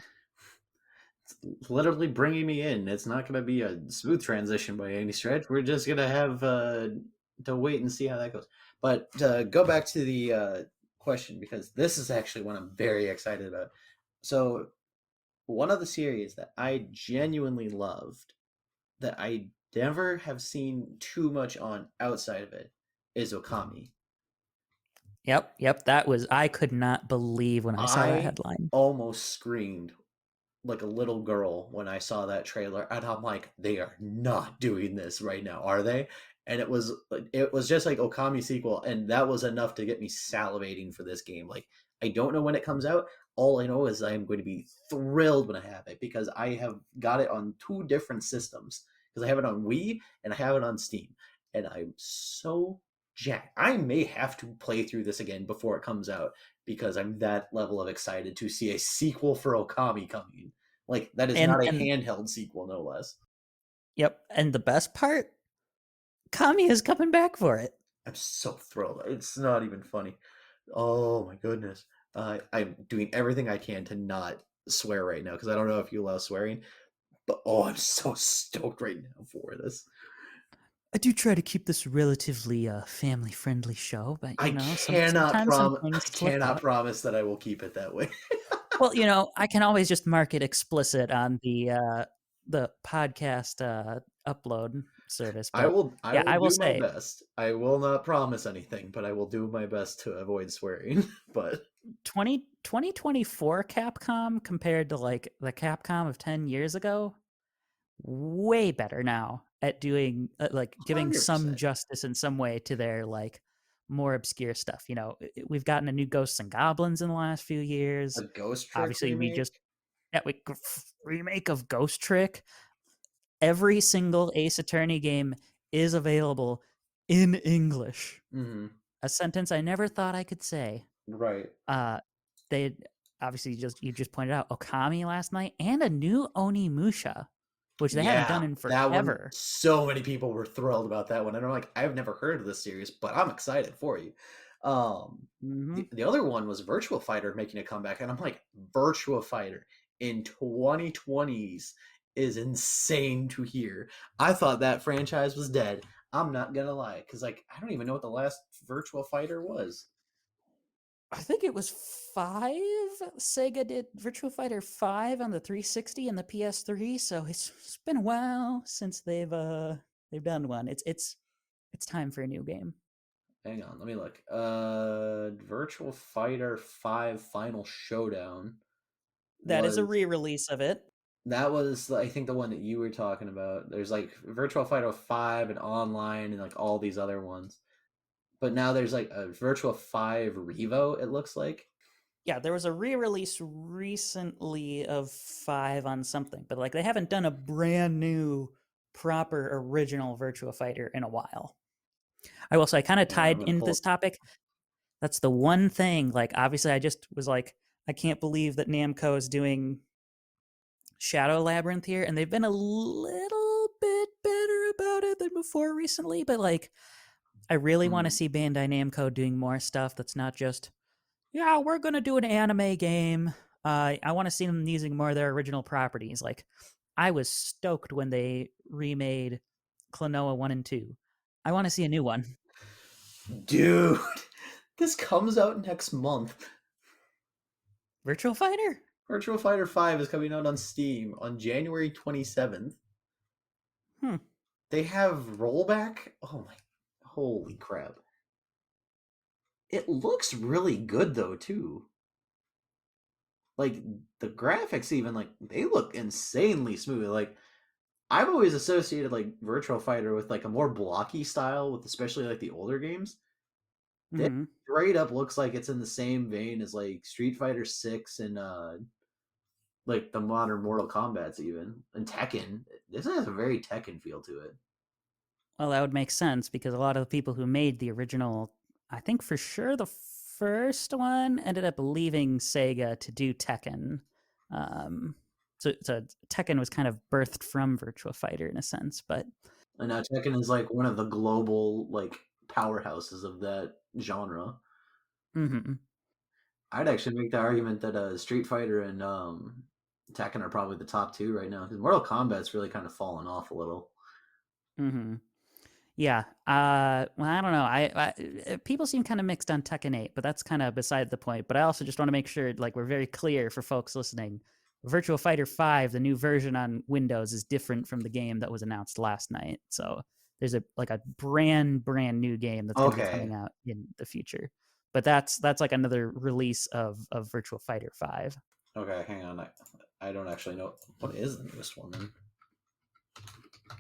It's literally bringing me in. It's not going to be a smooth transition by any stretch. We're just going to have to wait and see how that goes. But to go back to the question, because this is actually one I'm very excited about. So, one of the series that I genuinely loved that I never have seen too much on outside of it is Okami. Yep. That was I could not believe when I saw that I headline. almost screamed like a little girl when I saw that trailer, and I'm like, they are not doing this right now, are they? And it was just like Okami sequel, and that was enough to get me salivating for this game. Like I don't know when it comes out. All I know is I am going to be thrilled when I have it because I have got it on two different systems. Because I have it on Wii and I have it on Steam, and I'm so jacked. I may have to play through this again before it comes out because I'm that level of excited to see a sequel for Okami coming. Like that is And not a and handheld sequel, no less. yep, and the best part, Kami is coming back for it. I'm so thrilled. It's not even funny. Oh my goodness. I'm doing everything I can to not swear right now because I don't know if you allow swearing. But oh, I'm so stoked right now for this. I do try to keep this relatively family-friendly show, but I cannot sometimes some prom things I slip cannot up. promise that I will keep it that way. Well, I can always just mark it explicit on the podcast upload service. But I yeah, will I will do my say best. I will not promise anything, but I will do my best to avoid swearing. But 2024 Capcom compared to like the Capcom of 10 years ago, way better now at doing like giving some 100%. justice in some way to their like more obscure stuff. We've gotten a new Ghosts and Goblins in the last few A years. Ghost Trick Obviously, we remake? just yeah, we remake of Ghost Trick. Every single Ace Attorney game is available in English. Hmm. A sentence I never thought I could say. Right. Uh, they obviously you just pointed out Okami last night and a new Onimusha, which they hadn't Yeah, done in that one. forever. So many people were thrilled about that one, and I'm like, I've never heard of this series, but I'm excited for you. Um, Hmm. the other one was Virtual Fighter making a comeback, and I'm like, Virtual Fighter in 2020s is insane to hear. I thought that franchise was dead. I'm not gonna lie, because like I don't even know what the last Virtual Fighter was. I think it was five. Sega did Virtua Fighter 5 on the 360 and the PS3, so it's been a while since they've done one. It's time for a new game. Hang on, let me look. Virtual Fighter 5 Final Showdown That is a was re-release of it. that was I think the one that you were talking about. There's like Virtual Fighter 5 and online and like all these other ones. But now there's like a Virtual 5 Revo, it looks like. Yeah, there was a re-release recently of 5 on something, but like they haven't done a brand new proper original Virtua Fighter in a while. I will say I kind of Hang on, I'm tied gonna into pull this up. topic. That's the one thing like obviously I just was like I can't believe that Namco is doing Shadow Labyrinth here, and they've been a little bit better about it than before recently. But like, I really want to Mhm. see Bandai Namco doing more stuff that's not just, yeah, we're gonna do an anime game. I want to see them using more of their original properties. Like, I was stoked when they remade Klonoa 1 and 2. I want to see a new one. Dude, this comes out next month. Virtual Fighter? Virtual Fighter 5 is coming out on Steam on January 27th. Hmm. They have rollback. Oh my, holy crap. It looks really good though, too. Like the graphics even like they look insanely smooth. Like I've always associated like Virtual Fighter with like a more blocky style with especially like the older games. This Hmm. straight up looks like it's in the same vein as like Street Fighter 6 and like the modern Mortal Kombat's even and Tekken. This has a very Tekken feel to it. Well, that would make sense because a lot of the people who made the original, I think for sure the first one, ended up leaving Sega to do Tekken. Um, so Tekken was kind of birthed from Virtua Fighter in a sense, but And now Tekken is like one of the global like powerhouses of that genre. mhm, I'd actually make the argument that Street Fighter and Tekken are probably the top two right now because Mortal Kombat's really kind of fallen off a little. mhm. Yeah. Well, I don't know. People seem kind of mixed on Tekken 8, but that's kind of beside the point. But I also just want to make sure, like, we're very clear for folks listening. Virtual Fighter 5, the new version on Windows, is different from the game that was announced last night. So there's a brand new game that's going to be Okay, coming out in the future. But that's like another release of Virtual Fighter 5. okay, hang on. I don't actually know what is the newest one then.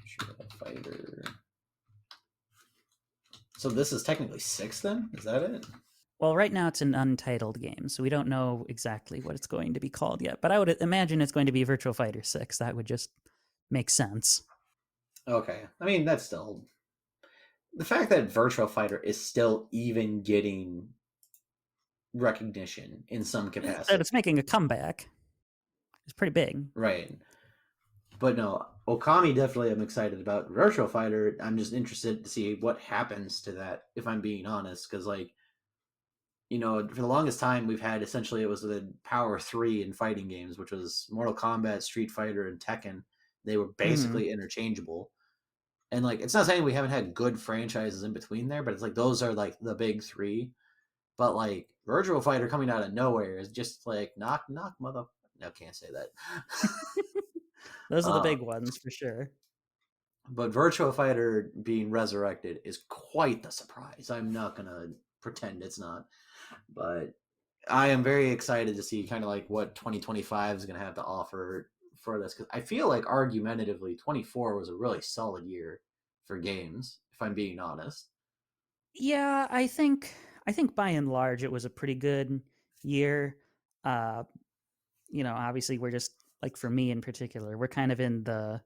Street Fighter. So this is technically six then? Is that it? Well, right now it's an untitled game, so we don't know exactly what it's going to be called yet. But I would imagine it's going to be Virtual Fighter 6. That would just make sense. Okay. I mean, that's still the fact that Virtual Fighter is still even getting recognition in some That capacity. it's making a comeback is pretty big. Right. But no, Okami definitely I'm excited about. Virtual Fighter, I'm just interested to see what happens to that, if I'm being honest, because like for the longest time we've had essentially it was the power three in fighting games, which was Mortal Kombat, Street Fighter, and Tekken. They were Hmm. basically interchangeable. And like it's not saying we haven't had good franchises in between there, but it's like those are like the big three. But like Virtual Fighter coming out of nowhere is just like knock knock mother. No, can't say that. Those are the uh, big ones for sure. but Virtual Fighter being resurrected is quite the surprise. I'm not gonna pretend it's not, but I am very excited to see kind of like what 2025 is gonna have to offer for this, because I feel like argumentatively 24 was a really solid year for games. If I'm being honest. Yeah, I think by and large it was a pretty good year. Uh, obviously we're just like for me in particular, we're kind of in the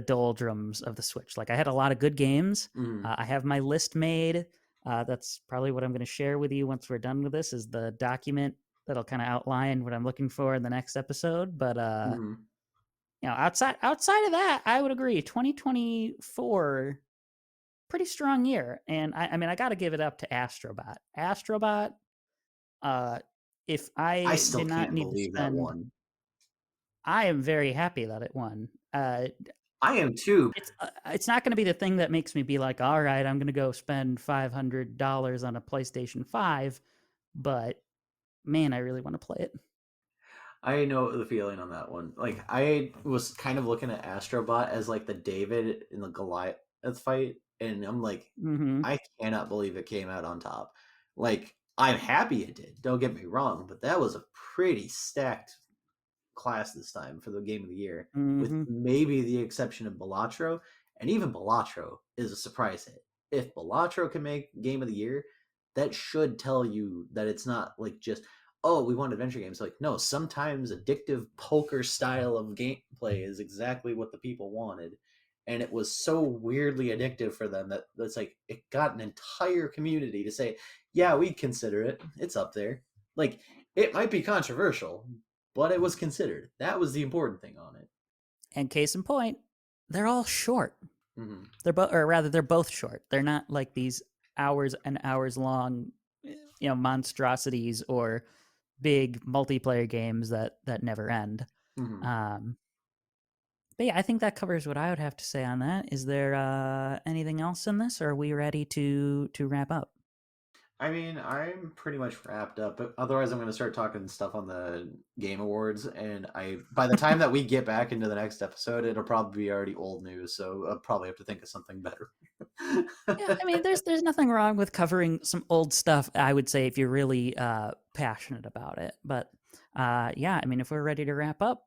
doldrums of the Switch. Like I had a lot of good games. Mm-hmm. I have my list made. That's probably what I'm going to share with you once we're done with this. Is the document that'll kind of outline what I'm looking for in the next episode. But Mm-hmm. outside of that, I would agree. 2024, pretty strong year, and I mean I got to give it up to Astrobot. Astrobot. Uh, if I I still did not can't need to believe that spend, one. I am very happy that it won. I am too. It's not going to be the thing that makes me be like, all right, I'm going to go spend $500 on a PlayStation 5, but man, I really want to play it. I know the feeling on that one. Like I was kind of looking at Astrobot as like the David in the Goliath fight, and I'm like, Mm-hmm. I cannot believe it came out on top. Like I'm happy it did. Don't get me wrong, but that was a pretty stacked class this time for the game of the year, with Mm-hmm. maybe the exception of Balatro, and even Balatro is a surprise hit. If Balatro can make game of the year, that should tell you that it's not like just oh we want adventure games. Like no, sometimes addictive poker style of gameplay is exactly what the people wanted, and it was so weirdly addictive for them that it's like it got an entire community to say yeah we'd consider it. It's up there. Like it might be controversial, but it was considered. That was the important thing on it. And case in point, they're all short. Mm-hmm. They're both short. They're not like these hours and hours long, monstrosities or big multiplayer games that never end. Mm-hmm. Um, but yeah, I think that covers what I would have to say on that. Is there anything else in this, or are we ready to wrap up? I mean, I'm pretty much wrapped up, but otherwise, I'm going to start talking stuff on the Game Awards, and I by the time that we get back into the next episode, it'll probably be already old news. So I'll probably have to think of something better. Yeah, I mean, there's nothing wrong with covering some old stuff. I would say if you're really passionate about it. But yeah, I mean, if we're ready to wrap up,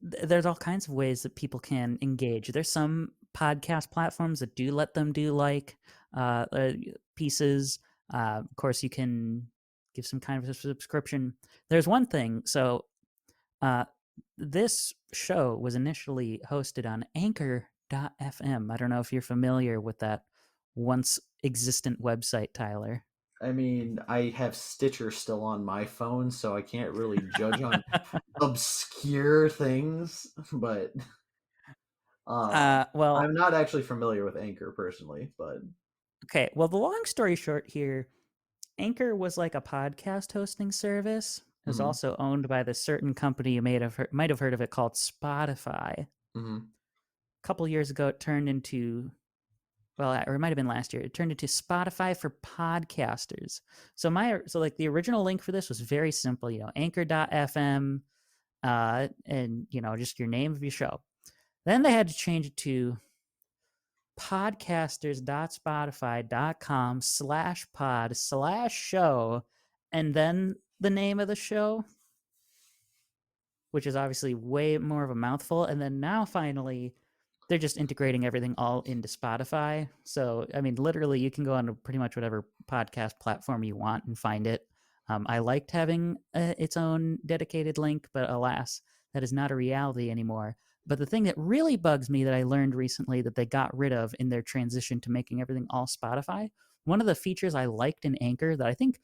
there's all kinds of ways that people can engage. There's some podcast platforms that do let them do like pieces. Of course, you can give some kind of a subscription. There's one thing. So uh, this show was initially hosted on Anchor.fm. I don't know if you're familiar with that once existent website, Tyler. I mean, I have Stitcher still on my phone, so I can't really judge on obscure things, but Well, I'm not actually familiar with Anchor personally, but okay. Well, the long story short here, Anchor was like a podcast hosting service. It was mm-hmm. also owned by this certain company you might have heard of it called Spotify. A Mm-hmm. couple years ago, it turned into or it might have been last year. It turned into Spotify for podcasters. So like the original link for this was very simple. Anchor.fm, and just your name of your show. Then they had to change it to podcasters.spotify.com/pod/show, and then the name of the show, which is obviously way more of a mouthful. And then now finally, they're just integrating everything all into Spotify. So, I mean, literally, you can go on to pretty much whatever podcast platform you want and find it. I liked having its own dedicated link, but alas, that is not a reality anymore. But the thing that really bugs me that I learned recently that they got rid of in their transition to making everything all Spotify, one of the features I liked in Anchor that I think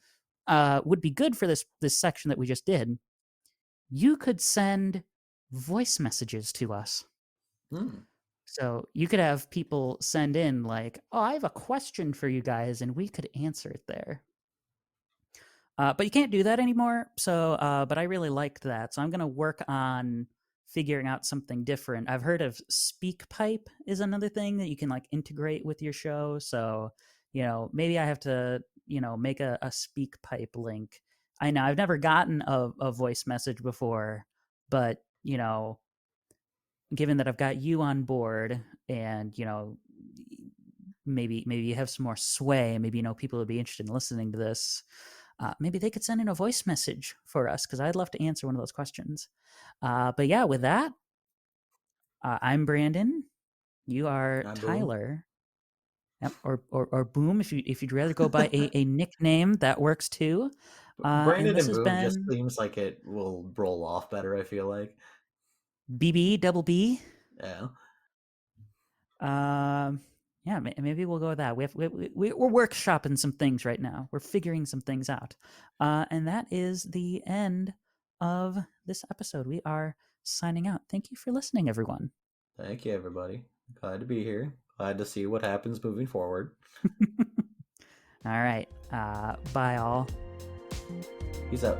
would be good for this section that we just did, you could send voice messages to us. Mm. So you could have people send in like, "Oh, I have a question for you guys," and we could answer it there. But you can't do that anymore. So, but I really liked that. So I'm going to work on figuring out something different. I've heard of SpeakPipe is another thing that you can like integrate with your show. So, maybe I have to, make a SpeakPipe link. I know I've never gotten a voice message before, but given that I've got you on board and, maybe you have some more sway, maybe people would be interested in listening to this. Maybe they could send in a voice message for us because I'd love to answer one of those questions. But yeah, with that, I'm Brandon. You are I'm Boom. Tyler. Yep, or Boom if you'd rather go by a nickname that works too. And Brandon this and has Boom just been seems like it will roll off better, I feel like. BB double B. Yeah. Um, yeah, maybe we'll go with that. We're workshopping some things right now. We're figuring some things out. And that is the end of this episode. We are signing out. Thank you for listening, everyone. Thank you, everybody. Glad to be here. Glad to see what happens moving forward. All right. Bye, all. Peace out.